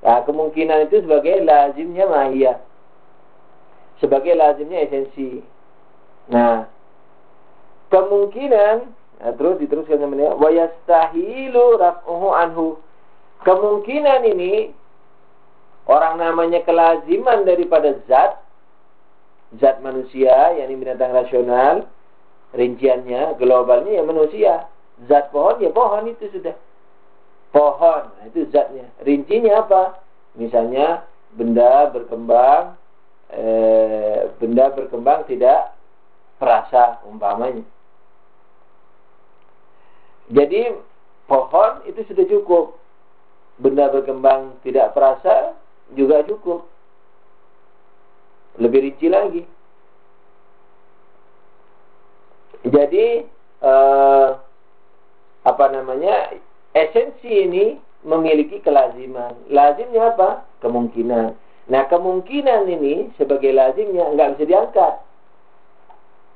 Nah, kemungkinan itu sebagai lazimnya mahiyah. Sebagai lazimnya esensi. Nah, kemungkinan, terus diteruskan namanya wa yastahilu raf'uhu anhu. Kemungkinan ini Orang namanya kelaziman daripada zat manusia, yakni binatang rasional, rinciannya, globalnya ya manusia. Zat pohon ya pohon itu sudah. Pohon, nah itu zatnya. Rincinya apa? Misalnya benda berkembang tidak perasa umpamanya. Jadi pohon itu sudah cukup. Benda berkembang tidak perasa juga cukup. Lebih rinci lagi. Jadi esensi ini memiliki kelaziman. Lazimnya apa? Kemungkinan. Nah, kemungkinan ini sebagai lazimnya nggak bisa diangkat.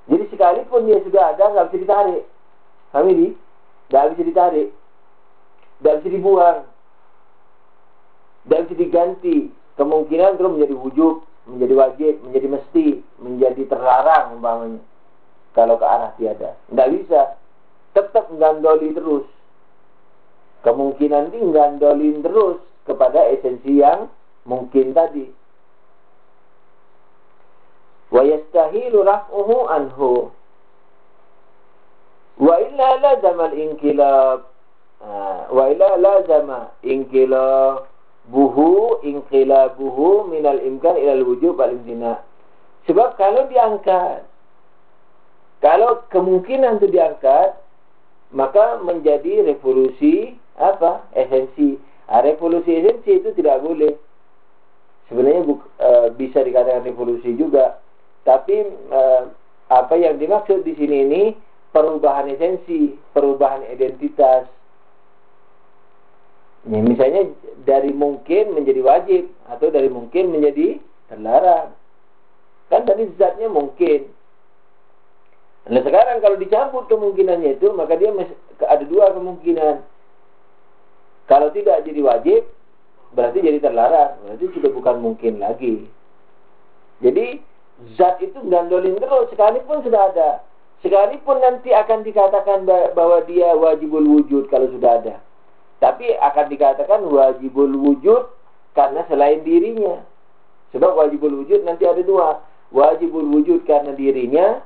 Jadi sekalipun dia sudah ada, nggak bisa ditarik. Paham ini? Nggak bisa ditarik. Nggak bisa dibuang. Nggak bisa diganti. Kemungkinan terus menjadi wujud, menjadi wajib, menjadi mesti, menjadi terlarang umpamanya. Kalau ke arah tiada. Nggak bisa. Tetap menggandoli terus. Kemungkinan ini menggandolin terus kepada esensi yang mungkin tadi. Wa yastahilu raf'uhu anhu. Wa illa lazama al-inqilab. Wa illa lazama inqilabuhu minal imkan ilal wujub al-imtina. Sebab kalau diangkat, kalau kemungkinan itu diangkat, maka menjadi revolusi esensi. Revolusi esensi itu tidak boleh. Sebenarnya bisa dikatakan revolusi juga, tapi apa yang dimaksud di sini ini perubahan esensi, perubahan identitas. Ya, misalnya dari mungkin menjadi wajib atau dari mungkin menjadi terlarang. Kan tadi zatnya mungkin. Nah sekarang kalau dicabut kemungkinannya itu, maka dia ada dua kemungkinan. Kalau tidak jadi wajib, berarti jadi terlarang. Berarti sudah bukan mungkin lagi. Jadi zat itu gandolin terus, sekalipun sudah ada. Sekalipun nanti akan dikatakan bahwa dia wajibul wujud kalau sudah ada. Tapi akan dikatakan wajibul wujud karena selain dirinya. Sebab wajibul wujud nanti ada dua. Wajibul wujud karena dirinya,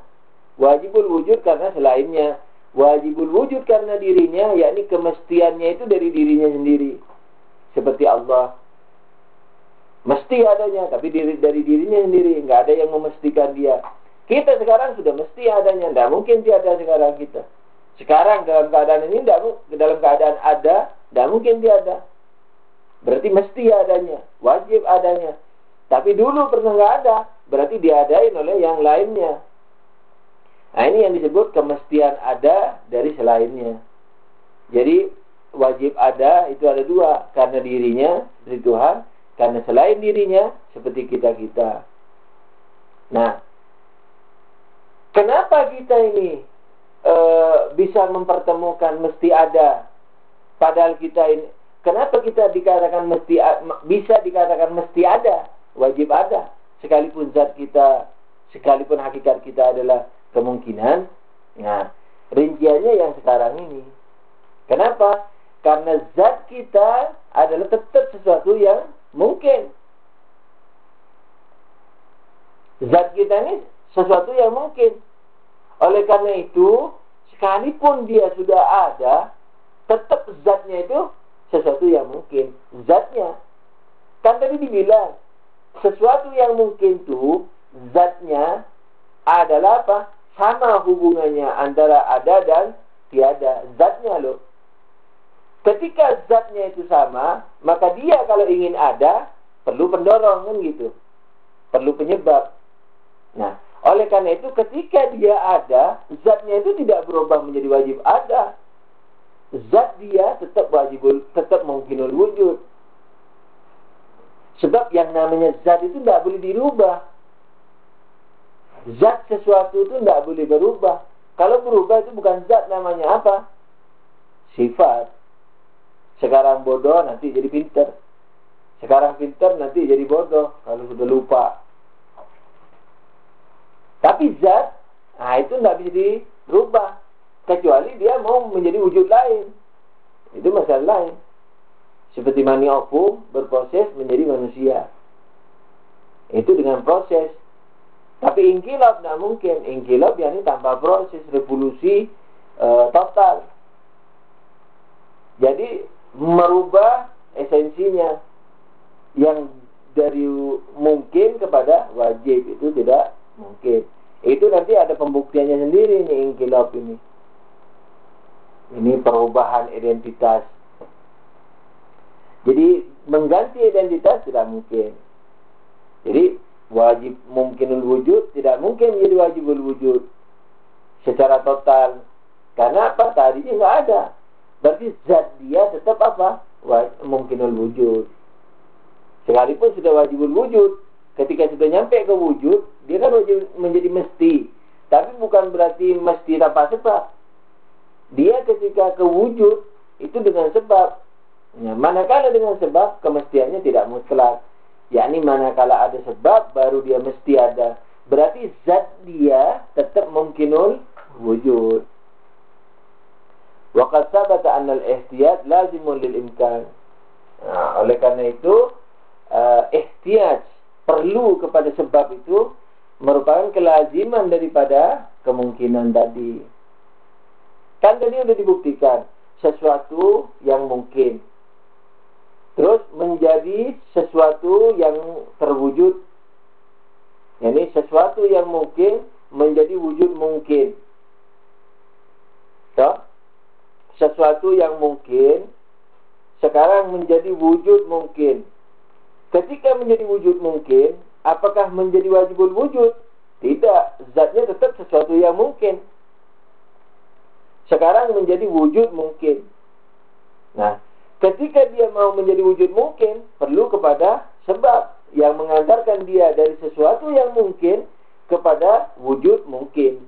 wajibul wujud karena selainnya. Wajibul wujud karena dirinya, yakni kemestiannya itu dari dirinya sendiri. Seperti Allah. Mesti adanya, tapi dari dirinya sendiri. Nggak ada yang memestikan dia. Kita sekarang sudah mesti adanya. Nggak mungkin tiada sekarang kita. Sekarang dalam keadaan ini, dalam keadaan ada, nggak mungkin tiada. Berarti mesti adanya. Wajib adanya. Tapi dulu pernah nggak ada. Berarti diadain oleh yang lainnya. Nah ini yang disebut kemestian ada dari selainnya. Jadi wajib ada itu ada dua. Karena dirinya seperti Tuhan. Karena selain dirinya seperti kita-kita. Nah, kenapa kita ini bisa mempertemukan mesti ada? Padahal kita ini, kenapa kita dikatakan bisa dikatakan mesti ada? Wajib ada. Sekalipun zat kita, sekalipun hakikat kita adalah kemungkinan. Nah, rinciannya yang sekarang ini. Kenapa? Karena zat kita adalah tetap sesuatu yang mungkin. Zat kita ini sesuatu yang mungkin. Oleh karena itu, sekalipun dia sudah ada, tetap zatnya itu sesuatu yang mungkin. Zatnya. Kan tadi dibilang, sesuatu yang mungkin itu, zatnya adalah apa? Sama hubungannya antara ada dan tiada. Zatnya loh. Ketika zatnya itu sama, maka dia kalau ingin ada, perlu pendorong kan gitu. Perlu penyebab. Nah, oleh karena itu ketika dia ada, zatnya itu tidak berubah menjadi wajib ada. Zat dia tetap tetap mungkinul wujud. Sebab yang namanya zat itu tidak boleh dirubah. Zat sesuatu itu tidak boleh berubah. Kalau berubah itu bukan zat, namanya apa? Sifat. Sekarang bodoh nanti jadi pintar. Sekarang pintar nanti jadi bodoh kalau sudah lupa. Tapi zat, nah itu tidak bisa dirubah. Kecuali dia mau menjadi wujud lain. Itu masalah lain. Seperti mani opung berproses menjadi manusia. Itu dengan proses. Tapi inkilab tidak mungkin. Inkilab yakni tanpa proses, revolusi total. Jadi merubah esensinya yang dari mungkin kepada wajib itu tidak mungkin. Itu nanti ada pembuktiannya sendiri nih inkilab ini. Ini perubahan identitas. Jadi mengganti identitas tidak mungkin. Jadi wajib mungkinul wujud tidak mungkin menjadi wajibul wujud secara total. Karena apa? Tadinya nggak ada. Berarti zat dia tetap apa? Mungkinul wujud. Sekalipun sudah wajibul wujud, ketika sudah nyampe ke wujud, dia kan wajib menjadi mesti. Tapi bukan berarti mesti tanpa sebab. Dia ketika ke wujud itu dengan sebab. Ya, manakala dengan sebab kemestiannya tidak mutlak. Yakni manakala ada sebab baru dia mesti ada. Berarti zat dia tetap mungkinul wujud. Wa qad sabata anna al-ihtiyaj lazimun lil imkan. Nah, oleh karena itu ihtiyaj perlu kepada sebab itu merupakan kelaziman daripada kemungkinan tadi. Kan tadi sudah dibuktikan sesuatu yang mungkin terus menjadi sesuatu yang terwujud. Yani sesuatu yang mungkin menjadi wujud mungkin. So, sesuatu yang mungkin sekarang menjadi wujud mungkin. Ketika menjadi wujud mungkin, apakah menjadi wajibul wujud? Tidak, zatnya tetap sesuatu yang mungkin. Sekarang menjadi wujud mungkin. Nah, ketika dia mau menjadi wujud mungkin, perlu kepada sebab yang mengantarkan dia dari sesuatu yang mungkin kepada wujud mungkin.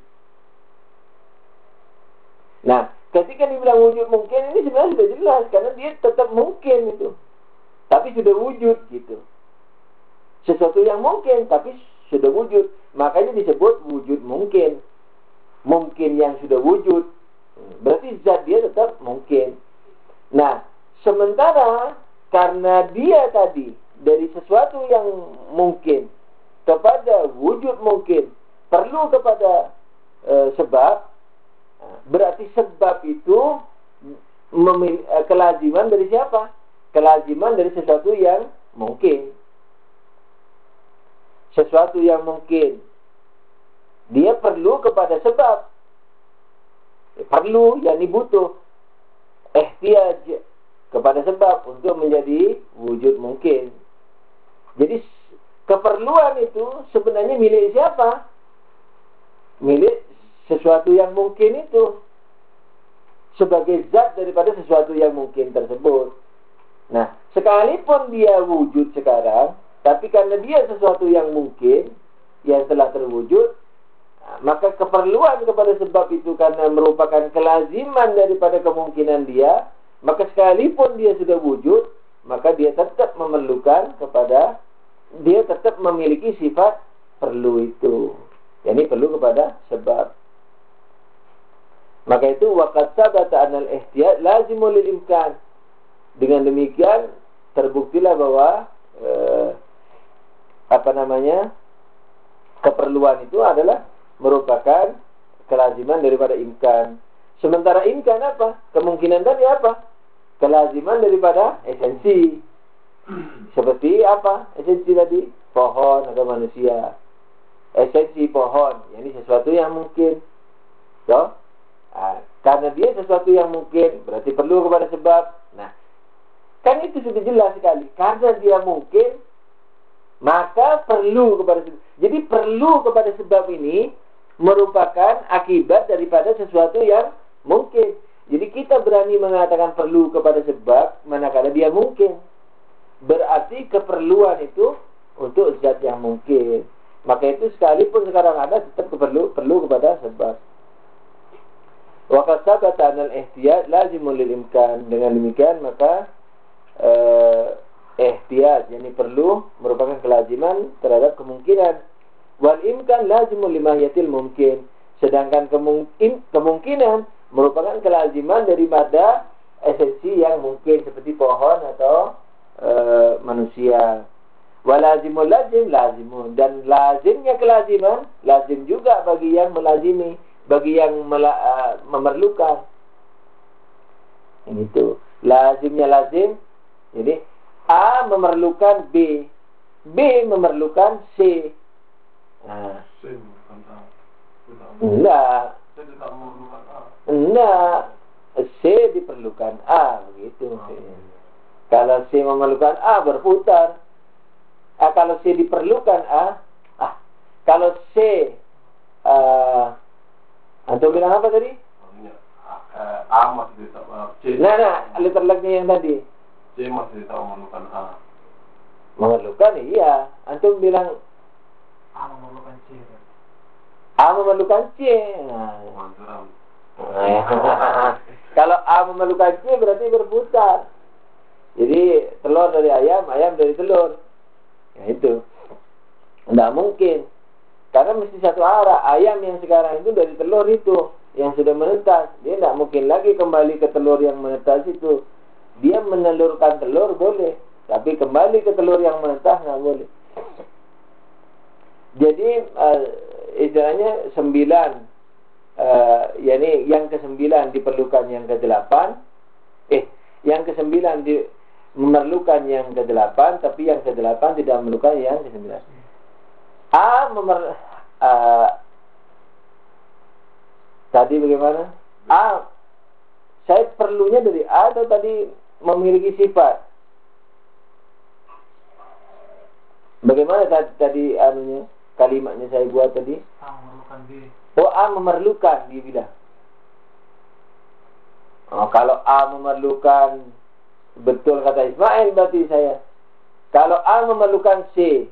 Nah, ketika dibilang wujud mungkin ini sebenarnya sudah jelas karena dia tetap mungkin itu. Tapi sudah wujud gitu. Sesuatu yang mungkin tapi sudah wujud. Makanya disebut wujud mungkin. Mungkin yang sudah wujud. Berarti zat dia tetap mungkin. Nah, sementara karena dia tadi dari sesuatu yang mungkin kepada wujud mungkin perlu kepada sebab. Berarti sebab itu kelaziman dari siapa? Kelaziman dari sesuatu yang mungkin. Sesuatu yang mungkin dia perlu kepada sebab. Perlu, yakni butuh ihtiyaj kepada sebab untuk menjadi wujud mungkin. Jadi keperluan itu sebenarnya milik siapa? Milik sesuatu yang mungkin itu. Sebagai zat daripada sesuatu yang mungkin tersebut. Nah, sekalipun dia wujud sekarang, tapi karena dia sesuatu yang mungkin, yang telah terwujud, maka keperluan kepada sebab itu karena merupakan kelaziman daripada kemungkinan dia, maka sekalipun dia sudah wujud, maka dia tetap memerlukan kepada, dia tetap memiliki sifat perlu itu. Yani perlu kepada sebab. Maka itu waqad sabata anal ihtiyaj lazimul lil imkan. Dengan demikian terbuktilah bahwa keperluan itu adalah merupakan kelaziman daripada imkan. Sementara imkan apa? Kemungkinan tadi apa? Kelaziman daripada esensi. Seperti apa? Esensi tadi pohon atau manusia. Esensi pohon, ini sesuatu yang mungkin. So, karena dia sesuatu yang mungkin, berarti perlu kepada sebab. Nah, kan itu sudah jelas sekali. Karena dia mungkin, maka perlu kepada sebab. Jadi perlu kepada sebab ini merupakan akibat daripada sesuatu yang mungkin. Jadi kita berani mengatakan perlu kepada sebab manakala dia mungkin. Berarti keperluan itu untuk zat yang mungkin. Maka itu sekalipun sekarang ada tetap perlu kepada sebab. Wa qad sabata anal ihtiyaj lazimul lil imkan. Dengan demikian maka ihtiyaj yakni perlu merupakan kelaziman terhadap kemungkinan. Wal imkan lazimul limahiyatil mungkin. Sedangkan kemungkinan merupakan kelaziman daripada esensi yang mungkin seperti pohon atau lazim, lazimun. Dan lazimnya kelaziman, lazim juga bagi yang melazimi, bagi yang memerlukan. Itu lazimnya lazim. Jadi A memerlukan B, B memerlukan C. Nah, enggak. Enggak. C diperlukan A, begitu. Kalau C memerlukan A, berputar. Kalau C diperlukan A, kalau C antum bilang apa tadi? A masih tidak C. Nah, literleknya yang tadi. C masih tidak memerlukan A. Memerlukan, iya. Antum bilang A memerlukan C. A memerlukan C. Kalau A memerlukan C berarti berputar. Jadi telur dari ayam, ayam dari telur. Ya itu. Tidak mungkin. Karena mesti satu arah. Ayam yang sekarang itu dari telur itu yang sudah menetas. Dia tidak mungkin lagi kembali ke telur yang menetas itu. Dia menelurkan telur boleh, tapi kembali ke telur yang menetas nggak boleh. Jadi istilahnya 9, yakni yang ke-9 diperlukan yang ke-8. Yang ke-9 memerlukan yang ke-8, tapi yang ke-8 tidak memerlukan yang ke-9. Tadi bagaimana? Saya perlunya dari A atau tadi memiliki sifat? Bagaimana tadi anunya? Kalimatnya saya buat tadi? A memerlukan B. A memerlukan, dia bilang. Kalau A memerlukan, betul kata Ismail berarti saya. Kalau A memerlukan C,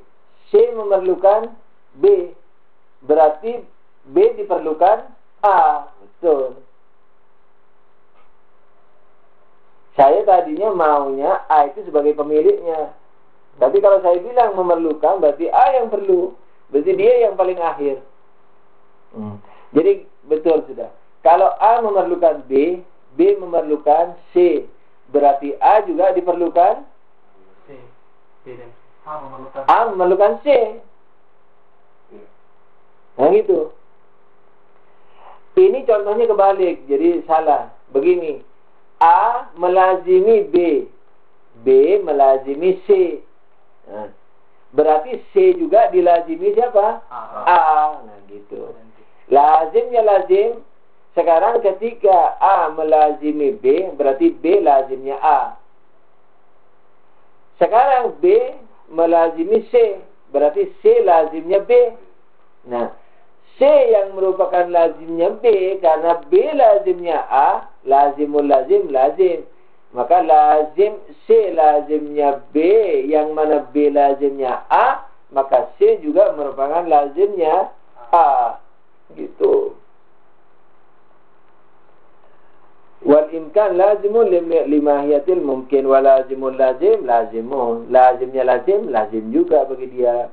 C memerlukan B, berarti B diperlukan A. Betul. Saya tadinya maunya A itu sebagai pemiliknya. Tapi kalau saya bilang memerlukan, berarti A yang perlu. Berarti dia yang paling akhir. Jadi betul sudah. Kalau A memerlukan B, B memerlukan C, berarti A juga diperlukan C. B dan A memerlukan C. Nah gitu. Ini contohnya kebalik, jadi salah. Begini, A melazimi B, B melazimi C. Berarti C juga dilazimi siapa? A. Nah gitu. Lazimnya lazim. Sekarang ketika A melazimi B, berarti B lazimnya A. Sekarang B melazimi C, berarti C lazimnya B. Nah, C yang merupakan lazimnya B, karena B lazimnya A, lazimul lazim, lazim. Maka lazim C lazimnya B, yang mana B lazimnya A, maka C juga merupakan lazimnya A. Gitu. Wal imkan lazimun limahiyatil mungkin, wa lazimul lazim lazimun. Lazimnya lazim, lazim juga bagi dia.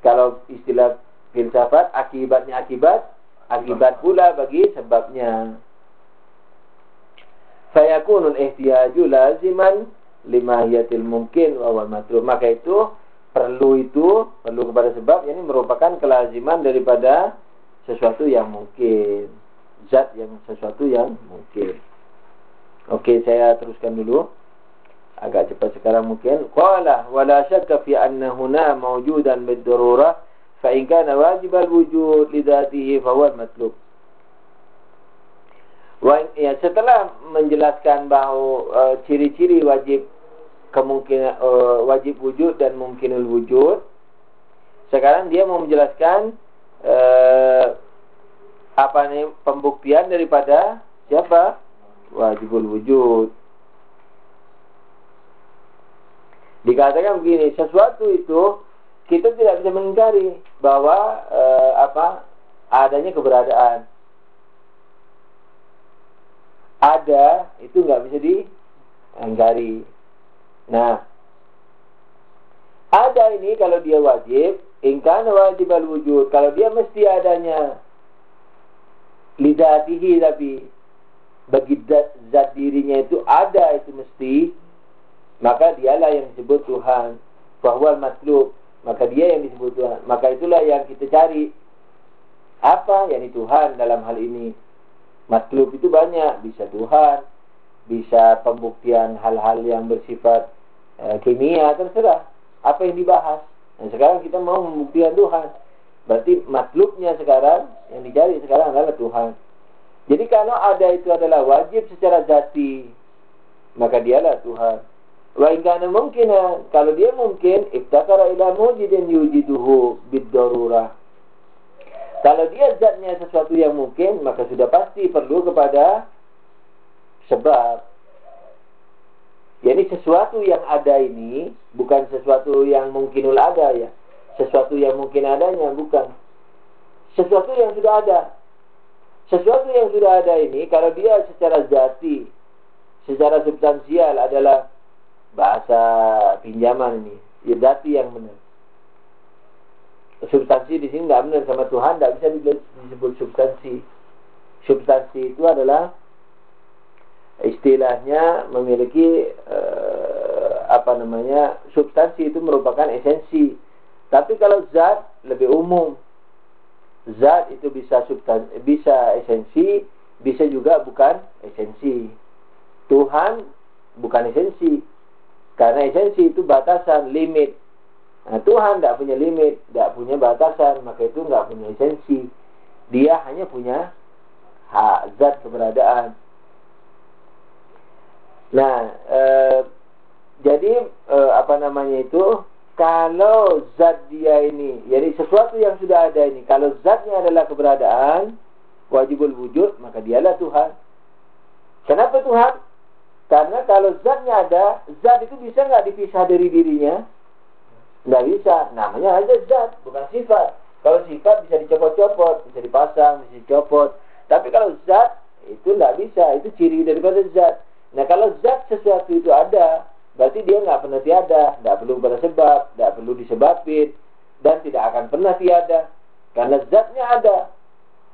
Kalau istilah filsafat, akibatnya akibat, akibat pula bagi sebabnya. Fayakunul ihtiyaju laziman limahiyatil mungkin wa wal matlub. Maka itu perlu kepada sebab, ini merupakan kelaziman daripada sesuatu yang mungkin, zat yang sesuatu yang mungkin. Oke, saya teruskan dulu. Agak cepat sekarang mungkin. Qala wala syakka fi anna huna mawjudan bid-darurah fa in kana wajibal wujud li dzatihi fa huwa matlub. Setelah menjelaskan bahawa ciri-ciri wajib kemungkinan wajib wujud dan mungkinul wujud, sekarang dia mau menjelaskan pembuktian daripada siapa? Wajibul wujud. Dikatakan begini, sesuatu itu kita tidak bisa mengingkari bahwa adanya keberadaan. Ada itu nggak bisa diingkari. Nah, ada ini kalau dia wajib, ingkana wajibal wujud. Kalau dia mesti adanya lidatihi, tapi bagi zat dirinya itu ada, itu mesti, maka dialah yang disebut Tuhan. Bahwa matlub, maka dia yang disebut Tuhan. Maka itulah yang kita cari. Apa? Yakni Tuhan dalam hal ini. Matlub itu banyak. Bisa Tuhan, bisa pembuktian hal-hal yang bersifat kimia, terserah. Apa yang dibahas. Nah, sekarang kita mau membuktikan Tuhan. Berarti matlubnya sekarang, yang dicari sekarang adalah Tuhan. Jadi kalau ada itu adalah wajib secara zati, maka dialah Tuhan. Wa in kana mungkinan, kalau dia mungkin, iftakara ila mujidin yujiduhu bid-darurah. Kalau dia zatnya sesuatu yang mungkin, maka sudah pasti perlu kepada sebab. Jadi sesuatu yang ada ini bukan sesuatu yang mungkinul ada ya. Sesuatu yang mungkin adanya bukan. Sesuatu yang sudah ada. Sesuatu yang sudah ada ini kalau dia secara zati, secara substansial adalah bahasa pinjaman ini, ya zati yang benar. Substansi di sini tidak benar, sama Tuhan tidak bisa disebut substansi. Substansi itu adalah istilahnya memiliki substansi itu merupakan esensi. Tapi kalau zat lebih umum. Zat itu bisa bisa esensi, bisa juga bukan esensi. Tuhan bukan esensi. Karena esensi itu batasan, limit. Nah, Tuhan tidak punya limit, tidak punya batasan, maka itu tidak punya esensi. Dia hanya punya hak zat keberadaan. Nah, jadi kalau zat dia ini, jadi sesuatu yang sudah ada ini, kalau zatnya adalah keberadaan, wajibul wujud, maka dialah Tuhan. Kenapa Tuhan? Karena kalau zatnya ada, zat itu bisa nggak dipisah dari dirinya? Nggak bisa. Namanya aja zat, bukan sifat. Kalau sifat bisa dicopot-copot, bisa dipasang, bisa dicopot. Tapi kalau zat, itu nggak bisa. Itu ciri daripada zat. Nah, kalau zat sesuatu itu ada, berarti dia nggak pernah tiada. Nggak perlu pada sebab, nggak perlu disebabin, dan tidak akan pernah tiada. Karena zatnya ada.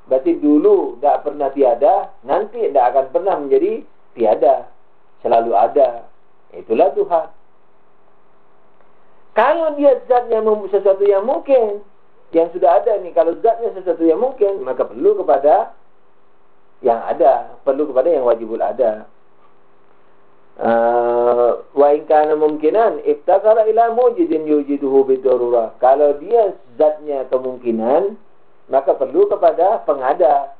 Berarti dulu nggak pernah tiada, nanti nggak akan pernah menjadi tiada. Selalu ada. Itulah Tuhan. Kalau dia zatnya sesuatu yang mungkin, yang sudah ada nih, kalau zatnya sesuatu yang mungkin, maka perlu kepada yang ada, perlu kepada yang wajibul ada. Wa in kana mungkinan iftakara ila mujidin yujiduhu bid-darurah. Kalau dia zatnya kemungkinan, maka perlu kepada pengada.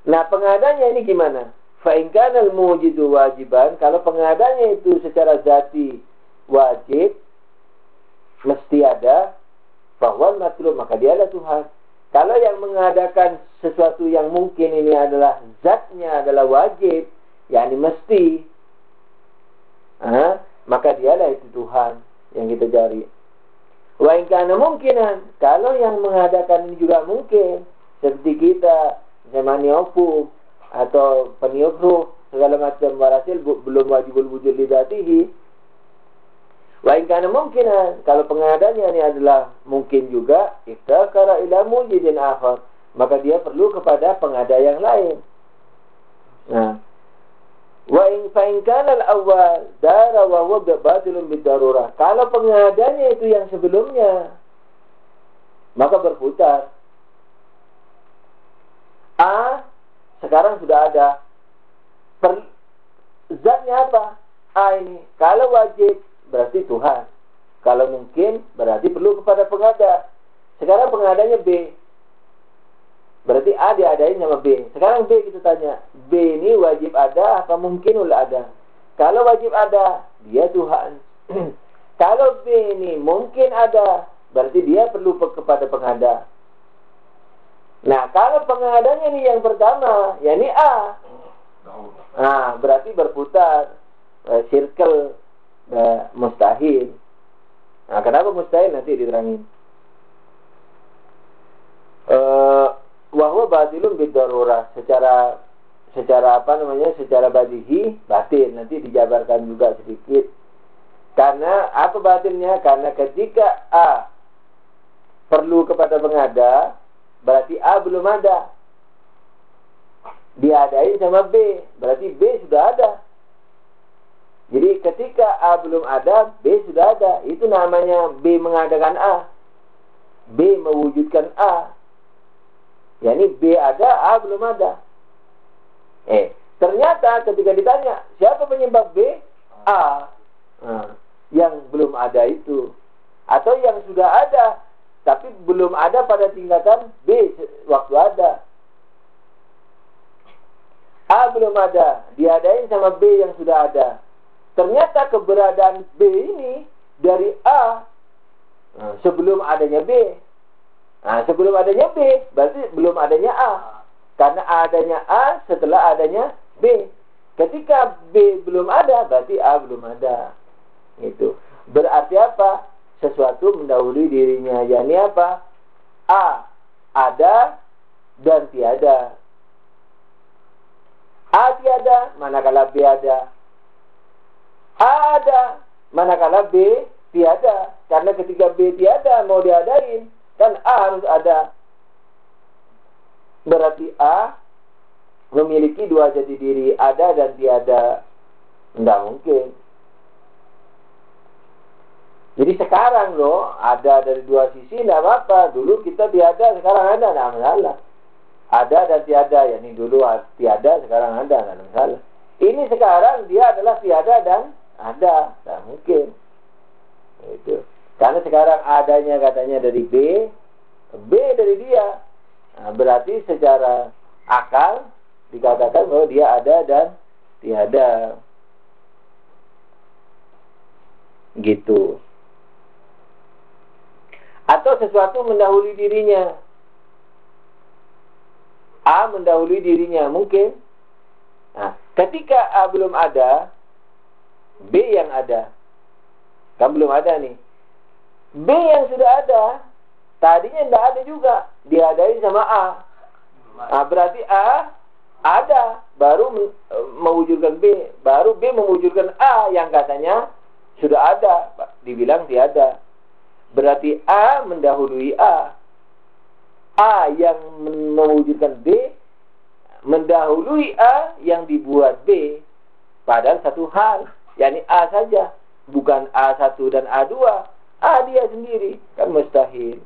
Nah, pengadanya ini gimana? Fa in kana al-mujidu wajiban, kalau pengadanya itu secara zati wajib, mesti ada, bahwa matlub, maka dialah Tuhan. Kalau yang mengadakan sesuatu yang mungkin ini adalah zatnya adalah wajib, yakni mesti, maka dialah itu Tuhan yang kita cari. Wa in kana mungkinan, kalau yang mengadakan ini juga mungkin, seperti kita Zemaniopum atau peniup ruh, segala macam warasil belum wajibul wujud lidatihi. Wa in kana mungkinan, kalau pengadanya ini adalah mungkin juga, iftakara ila mujidin akhar, maka dia perlu kepada pengada yang lain. Nah, wa in fa in kana al-awwal dara wa huwa batilun bid-darurah, kalau pengadanya itu yang sebelumnya, maka berputar. Sekarang sudah ada. Zatnya apa? Ini. Kalau wajib, berarti Tuhan. Kalau mungkin, berarti perlu kepada pengada. Sekarang pengadanya B. Berarti A diadain sama B. Sekarang B kita tanya, B ini wajib ada apa mungkinul ada? Kalau wajib ada, dia Tuhan. Kalau B ini mungkin ada, berarti dia perlu kepada pengada. Nah, kalau pengadanya ini yang pertama, yakni A. Nah, berarti berputar, circle, mustahil. Nah, kenapa mustahil nanti diterangin. Wahwa batilun bid-darurah, secara secara badihi batil, nanti dijabarkan juga sedikit. Karena apa batilnya? Karena ketika A perlu kepada pengada, berarti A belum ada. Diadain sama B, berarti B sudah ada. Jadi Jadi ketika A belum ada, B sudah ada. Itu namanya B mengadakan A. B mewujudkan A. Yani B ada, A belum ada. Ternyata ketika ditanya, siapa penyebab B? A. Nah, yang belum ada itu. Atau yang sudah ada, tapi belum ada pada tingkatan B waktu ada. A belum ada, diadain sama B yang sudah ada. Ternyata keberadaan B ini dari A sebelum adanya B. Nah, sebelum adanya B berarti belum adanya A. Karena adanya A setelah adanya B. Ketika B belum ada berarti A belum ada. Itu. Berarti apa? Sesuatu mendahului dirinya. Yani apa? A ada dan tiada. A tiada manakala B ada. A ada manakala B tiada. Karena ketika B tiada mau diadain, kan A harus ada. Berarti A memiliki dua jati diri, ada dan tiada. Tidak mungkin. Jadi sekarang loh, ada dari dua sisi, tidak apa-apa. Dulu kita tiada, sekarang ada, tidak masalah. Ada dan tiada, yakni dulu tiada, sekarang ada, tidak masalah. Ini sekarang dia adalah tiada dan ada, tidak mungkin. Itu. Karena sekarang adanya katanya dari B, B dari dia. Nah, berarti secara akal dikatakan bahwa dia ada dan tiada. Gitu. Atau sesuatu mendahului dirinya. A mendahului dirinya, mungkin. Nah, ketika A belum ada, B yang ada. Kan belum ada nih. B yang sudah ada, tadinya tidak ada juga. Diadain sama A. Nah, berarti A ada, baru mewujudkan B. Baru B mewujudkan A yang katanya sudah ada. Dibilang tiada. Berarti A mendahului A. A yang mewujudkan B mendahului A yang dibuat B. Padahal satu hal, yakni A saja, bukan A1 dan A2. A dia sendiri, kan mustahil.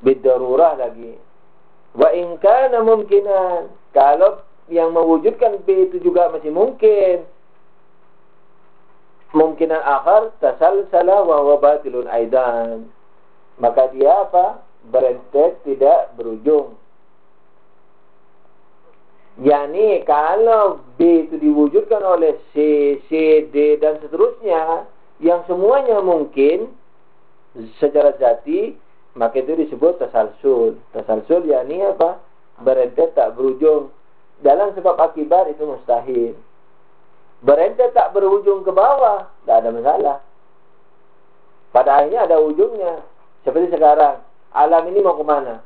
Bidarurah lagi. Wa in kana mumkinan, kalau yang mewujudkan B itu juga masih mungkin. Mungkinan akhar tasalsala wa huwa batilun aidan. Maka dia apa? Berentet, tidak berujung. Yani kalau B itu diwujudkan oleh C, C, D dan seterusnya, yang semuanya mungkin secara jati, maka itu disebut tasalsul. Tasalsul yani apa? Berentet tak berujung. Dalam sebab akibat itu mustahil. Berentet tak berujung ke bawah, tidak ada masalah. Pada akhirnya ada ujungnya. Seperti sekarang, alam ini mau kemana?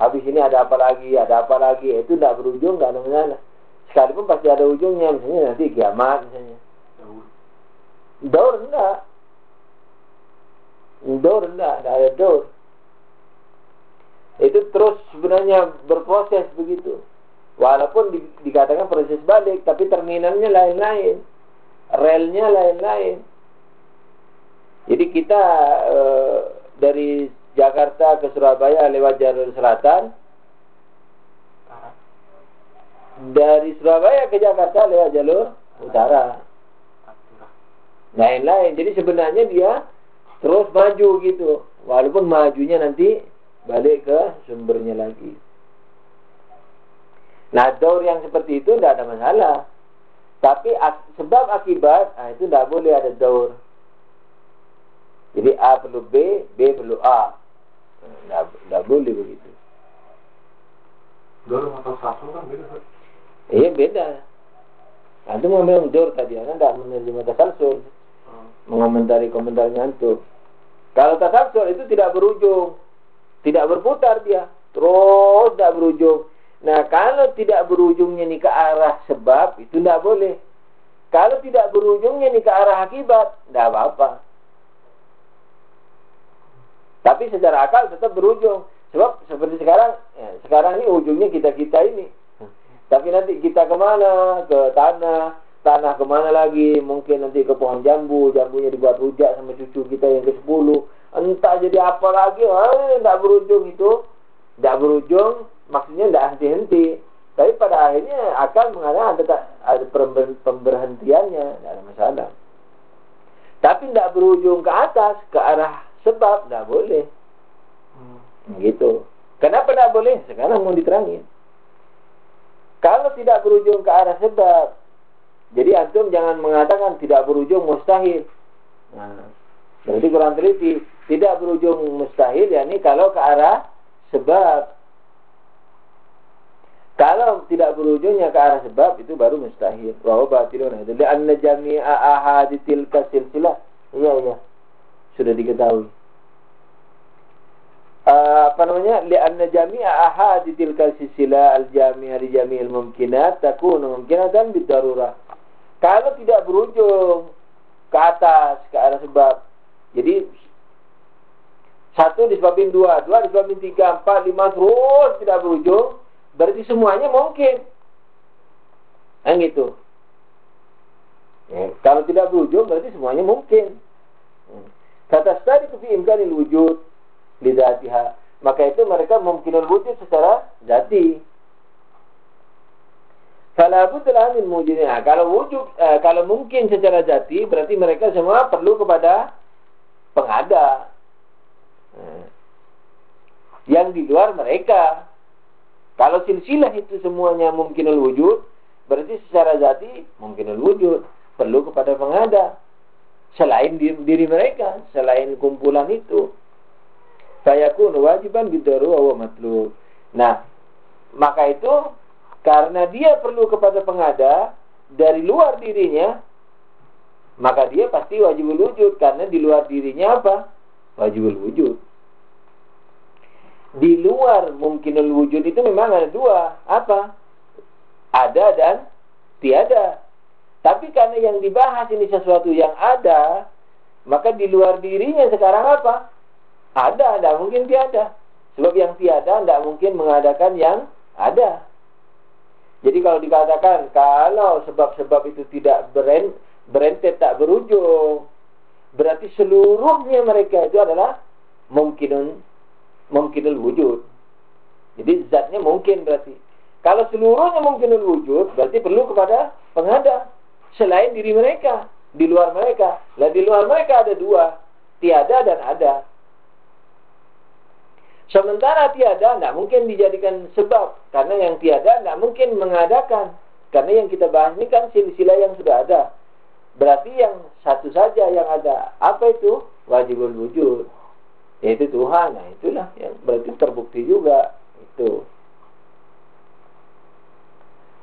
Habis ini ada apa lagi, ada apa lagi. Itu tidak berujung, tidak ada masalah. Sekalipun pasti ada ujungnya. Misalnya nanti kiamat misalnya. Daur enggak. Daur enggak, tidak ada daur. Itu terus sebenarnya berproses begitu. Walaupun dikatakan proses balik, tapi terminalnya lain-lain, relnya lain-lain. Jadi kita dari Jakarta ke Surabaya lewat jalur selatan, dari Surabaya ke Jakarta lewat jalur utara, lain-lain. Jadi sebenarnya dia terus maju gitu, walaupun majunya nanti balik ke sumbernya lagi. Nah, daur yang seperti itu tidak ada masalah. Tapi sebab akibat, itu tidak boleh ada daur. Jadi A perlu B, B perlu A. Tidak boleh begitu. Daur atau tasalsul kan beda. Iya beda. Nah, itu memang daur tadi, kan tidak menerima tasalsul. Mengomentari komentarnya antum. Kalau tasalsul itu tidak berujung, tidak berputar dia, terus tidak berujung. Nah, kalau tidak berujungnya nih ke arah sebab, itu tidak boleh. Kalau tidak berujungnya nih ke arah akibat, tidak apa-apa. Tapi secara akal tetap berujung. Sebab seperti sekarang, sekarang ini ujungnya kita-kita ini. Tapi nanti kita kemana? Ke tanah, tanah kemana lagi, mungkin nanti ke pohon jambu, jambunya dibuat rujak sama cucu kita yang ke-10, entah jadi apa lagi, tidak berujung itu, tidak berujung, maksudnya tidak henti-henti, tapi pada akhirnya akan mengatakan ada pemberhentiannya, tidak ada masalah. Tapi tidak berujung ke atas, ke arah sebab, tidak boleh. Gitu. Kenapa tidak boleh? Sekarang mau diterangin. Kalau tidak berujung ke arah sebab, jadi antum jangan mengatakan tidak berujung mustahil. Nah, berarti kurang teliti. Tidak berujung mustahil, yakni kalau ke arah sebab. Kalau tidak berujungnya ke arah sebab, itu baru mustahil. Wa huwa batilun. Li'anna jami'a ahadithil kasilsilah. Iya. Sudah diketahui. Li'anna jami'a ahadithil kasilsilah al-jami'a li jami'il mumkinat takunu mumkinatan bidarurah. Kalau tidak berujung ke atas, ke arah sebab. Jadi 1 disebabin 2, 2 disebabin 3, 4, 5 terus tidak berujung, berarti semuanya mungkin. Kan gitu. Ya, kalau tidak berujung berarti semuanya mungkin. Kata tadi fi imkanil wujud li dzatiha. Maka itu mereka mungkinul wujud secara zati. Kalau butulah min mujudin. Kalau wujud, kalau mungkin secara zati, berarti mereka semua perlu kepada pengada. Yang di luar mereka. Kalau silsilah itu semuanya mungkinul wujud, berarti secara zati mungkinul wujud, perlu kepada pengada. Selain diri mereka, selain kumpulan itu. Fayakun wajiban bidaru wa matlub. Nah, maka itu karena dia perlu kepada pengada dari luar dirinya, maka dia pasti wajibul wujud. Karena di luar dirinya apa? Wajibul wujud. Di luar mungkinul wujud itu memang ada dua. Apa? Ada dan tiada. Tapi karena yang dibahas ini sesuatu yang ada, maka di luar dirinya sekarang apa? Ada, tidak mungkin tiada. Sebab yang tiada tidak mungkin mengadakan yang ada. Jadi kalau dikatakan kalau sebab-sebab itu tidak berentet, tak berujung, berarti seluruhnya mereka itu adalah mungkinul wujud. Jadi zatnya mungkin berarti. Kalau seluruhnya mungkinul wujud, berarti perlu kepada pengada selain diri mereka, di luar mereka. Lah di luar mereka ada dua, tiada dan ada. Sementara tiada tidak mungkin dijadikan sebab, karena yang tiada tidak mungkin mengadakan. Karena yang kita bahas ini kan silsilah yang sudah ada. Berarti yang satu saja yang ada. Apa itu? Wajibul wujud. Yaitu Tuhan. Nah itulah yang berarti terbukti juga. Itu.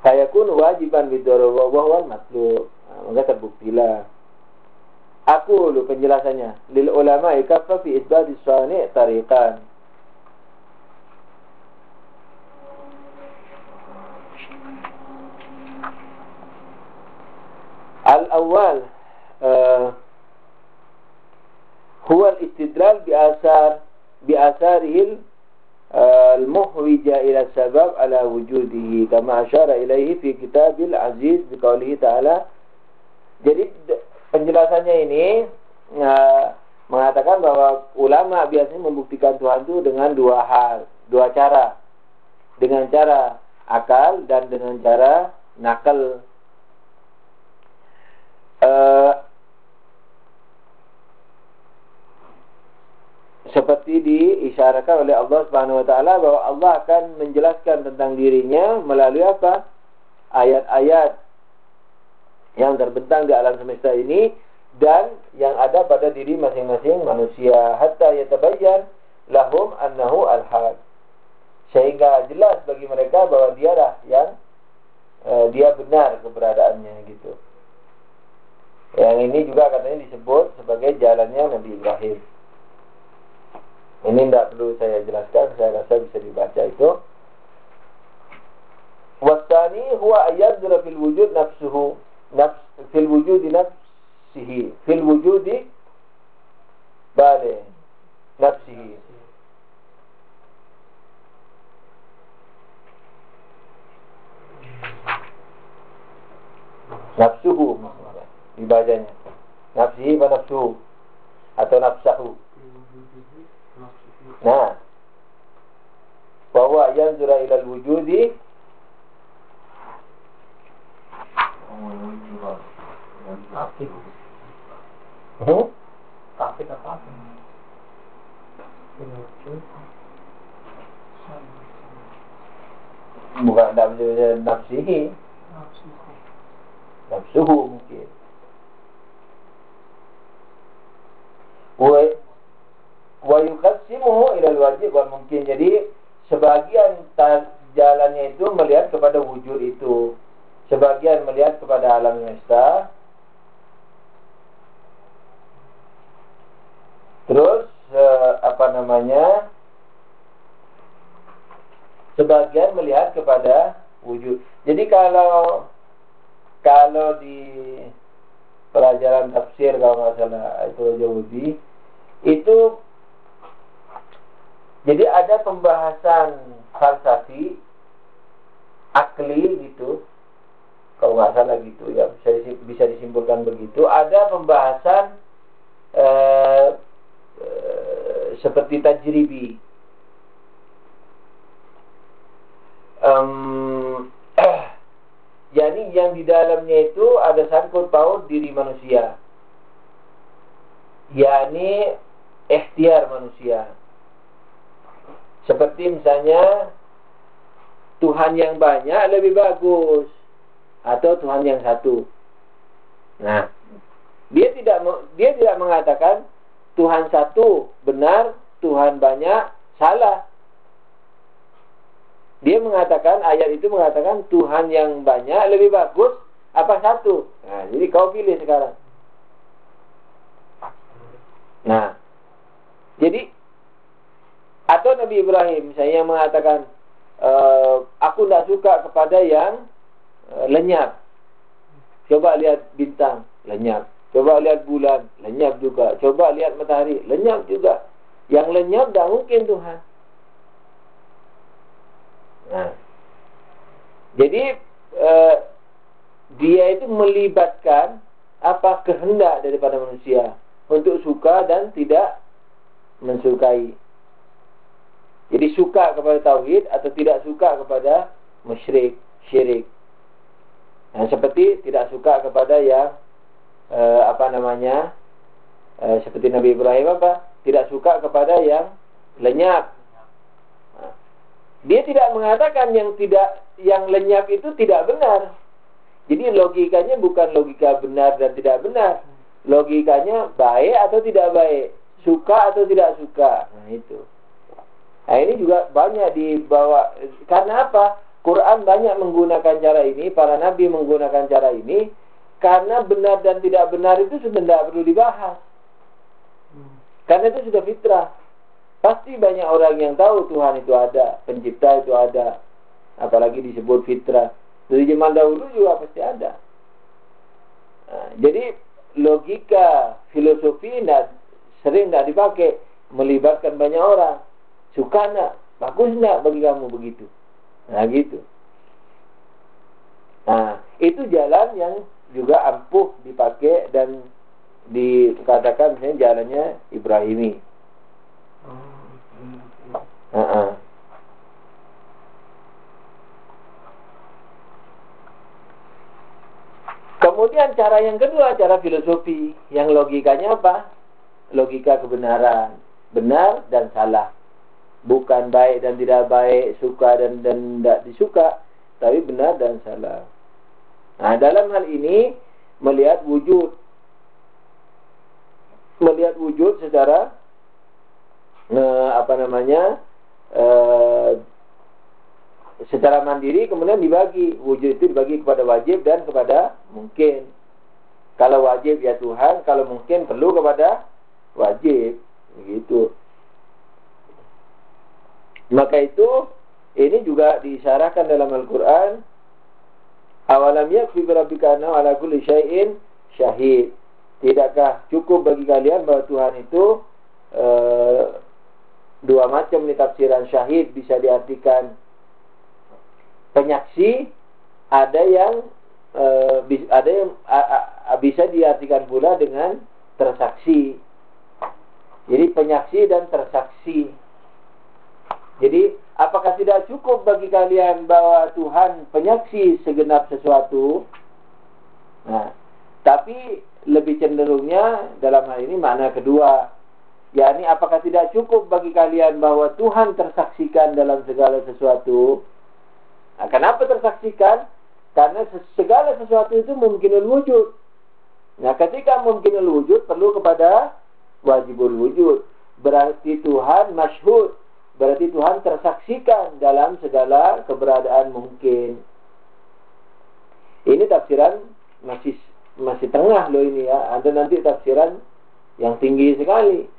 Fayakun wajiban bidaru wa huwal matlub. Nah, maka terbuktilah. Aku lu penjelasannya. Lil ulama ikaffa fi isbati sani' tariqan. Al-awwal huwa al-istidlal bi'asarihi al-muhwija ila sabab ala wujudihi kama asyara ilaihi fi kitabil aziz biqaulihi ta'ala. Jadi penjelasannya ini mengatakan bahwa ulama biasanya membuktikan Tuhan itu dengan dua cara. Dengan cara akal dan dengan cara nakal. Seperti diisyaratkan oleh Allah Subhanahu wa taala bahwa Allah akan menjelaskan tentang dirinya melalui apa? Ayat-ayat yang terbentang di alam semesta ini dan yang ada pada diri masing-masing manusia hatta yatabayyan lahum annahu al-haq. Sehingga jelas bagi mereka bahwa dialah yang dia benar keberadaannya gitu. Yang ini juga katanya disebut sebagai jalannya Nabi Ibrahim. Ini tidak perlu saya jelaskan, saya rasa bisa dibaca itu. Wasani huwa ayyadra fil wujud nafsuhu, fil wujudi nafsihi, fil wujudi bale nafsihi. Nafsuhu dibacanya. Nafsihi wa nafsuhu atau nafsahu. Nah, bahwa yanzura ilal wujudi Tapi apa? bukan nafsihi, nafsuhu mungkin. Wa yuqassimuhu ilal wajib wal mungkin. Jadi sebagian jalannya itu melihat kepada wujud itu, sebagian melihat kepada alam semesta. Terus sebagian melihat kepada wujud. Jadi kalau di pelajaran tafsir kalau nggak salah itu Jawudi itu, jadi ada pembahasan falsafi akli gitu, kalau nggak salah gitu ya, bisa disimpulkan begitu. Ada pembahasan seperti tajribi, yakni yang di dalamnya itu ada sangkut paut diri manusia, yakni ikhtiar manusia. Seperti misalnya Tuhan yang banyak lebih bagus atau Tuhan yang satu. Nah, dia tidak mengatakan Tuhan satu benar, Tuhan banyak salah. Dia mengatakan, ayat itu mengatakan Tuhan yang banyak lebih bagus apa satu. Nah, jadi kau pilih sekarang. Nah, jadi atau Nabi Ibrahim misalnya yang mengatakan aku tidak suka kepada yang lenyap. Coba lihat bintang, lenyap. Coba lihat bulan, lenyap juga. Coba lihat matahari, lenyap juga. Yang lenyap tidak mungkin Tuhan. Nah, jadi dia itu melibatkan kehendak daripada manusia untuk suka dan tidak mensukai. Jadi suka kepada tauhid atau tidak suka kepada syirik. Nah, seperti tidak suka kepada yang seperti Nabi Ibrahim tidak suka kepada yang lenyap. Nah, dia tidak mengatakan yang lenyap itu tidak benar. Jadi logikanya bukan logika benar dan tidak benar. Logikanya baik atau tidak baik, suka atau tidak suka. Nah, itu. Nah, ini juga banyak dibawa. Karena apa? Quran banyak menggunakan cara ini, para nabi menggunakan cara ini, karena benar dan tidak benar itu sudah tidak perlu dibahas. Karena itu sudah fitrah. Pasti banyak orang yang tahu Tuhan itu ada, pencipta itu ada. Apalagi disebut fitrah. Dari zaman dahulu juga pasti ada. Nah, jadi logika filosofi sering tidak dipakai, melibatkan banyak orang. Suka enggak? Bagus enggak bagi kamu begitu? Nah, gitu. Nah, itu jalan yang juga ampuh dipakai dan dikatakan misalnya jalannya Ibrahimi. Kemudian cara yang kedua, cara filosofi, yang logikanya apa? Logika kebenaran, benar dan salah. Bukan baik dan tidak baik, suka dan tidak disuka, tapi benar dan salah. Nah, dalam hal ini melihat wujud secara secara mandiri, kemudian dibagi. Wujud itu dibagi kepada wajib dan kepada mungkin. Kalau wajib ya Tuhan, kalau mungkin perlu kepada wajib, begitu. Maka itu ini juga diisyaratkan dalam Al-Quran. Awalam yakfi birabbika annahu ala kulli syai'in syahid. Tidakkah cukup bagi kalian bahwa Tuhan itu dua macam nih tafsiran. Syahid bisa diartikan penyaksi, ada yang ada yang bisa diartikan pula dengan tersaksi. Jadi penyaksi dan tersaksi. Jadi apakah tidak cukup bagi kalian bahwa Tuhan penyaksi segenap sesuatu? Nah, tapi lebih cenderungnya dalam hal ini makna kedua, yakni apakah tidak cukup bagi kalian bahwa Tuhan tersaksikan dalam segala sesuatu? Nah, kenapa tersaksikan? Karena segala sesuatu itu mungkinul wujud. Nah, ketika mungkinul wujud perlu kepada wajibul wujud. Berarti Tuhan masyhud. Berarti Tuhan tersaksikan dalam segala keberadaan mungkin. Ini tafsiran masih tengah loh ini ya. Ada nanti tafsiran yang tinggi sekali.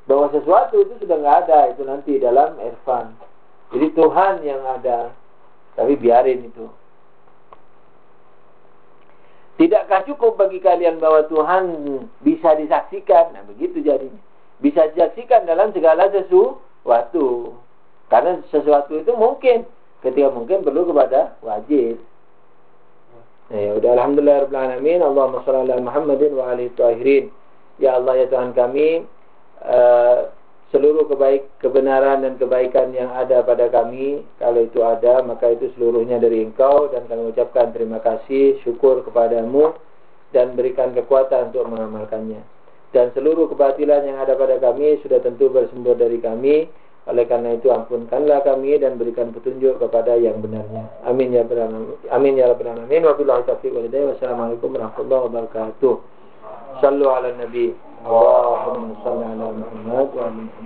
Bahwa sesuatu itu sudah nggak ada. Itu nanti dalam irfan. Jadi Tuhan yang ada. Tapi biarin itu. Tidakkah cukup bagi kalian bahwa Tuhan bisa disaksikan? Nah begitu jadinya. Bisa disaksikan dalam segala sesuatu. Karena sesuatu itu mungkin. Ketika mungkin perlu kepada wajib. Nah, ya udah, alhamdulillah rabbil alamin. Allahumma shalli ala Muhammadin wa alihi tahirin. Ya Allah ya Tuhan kami, seluruh kebenaran dan kebaikan yang ada pada kami, kalau itu ada, maka itu seluruhnya dari Engkau, dan kami ucapkan terima kasih, syukur kepadamu, dan berikan kekuatan untuk mengamalkannya. Dan seluruh kebatilan yang ada pada kami sudah tentu bersumber dari kami. Oleh karena itu ampunkanlah kami dan berikan petunjuk kepada yang benarnya. Amin ya rabbal alamin. Amin ya rabbal alamin. Wabillahi taufiq wal hidayah. Wassalamualaikum warahmatullahi wabarakatuh. Sallu ala nabi. Allahumma salli ala Muhammad wa alihi.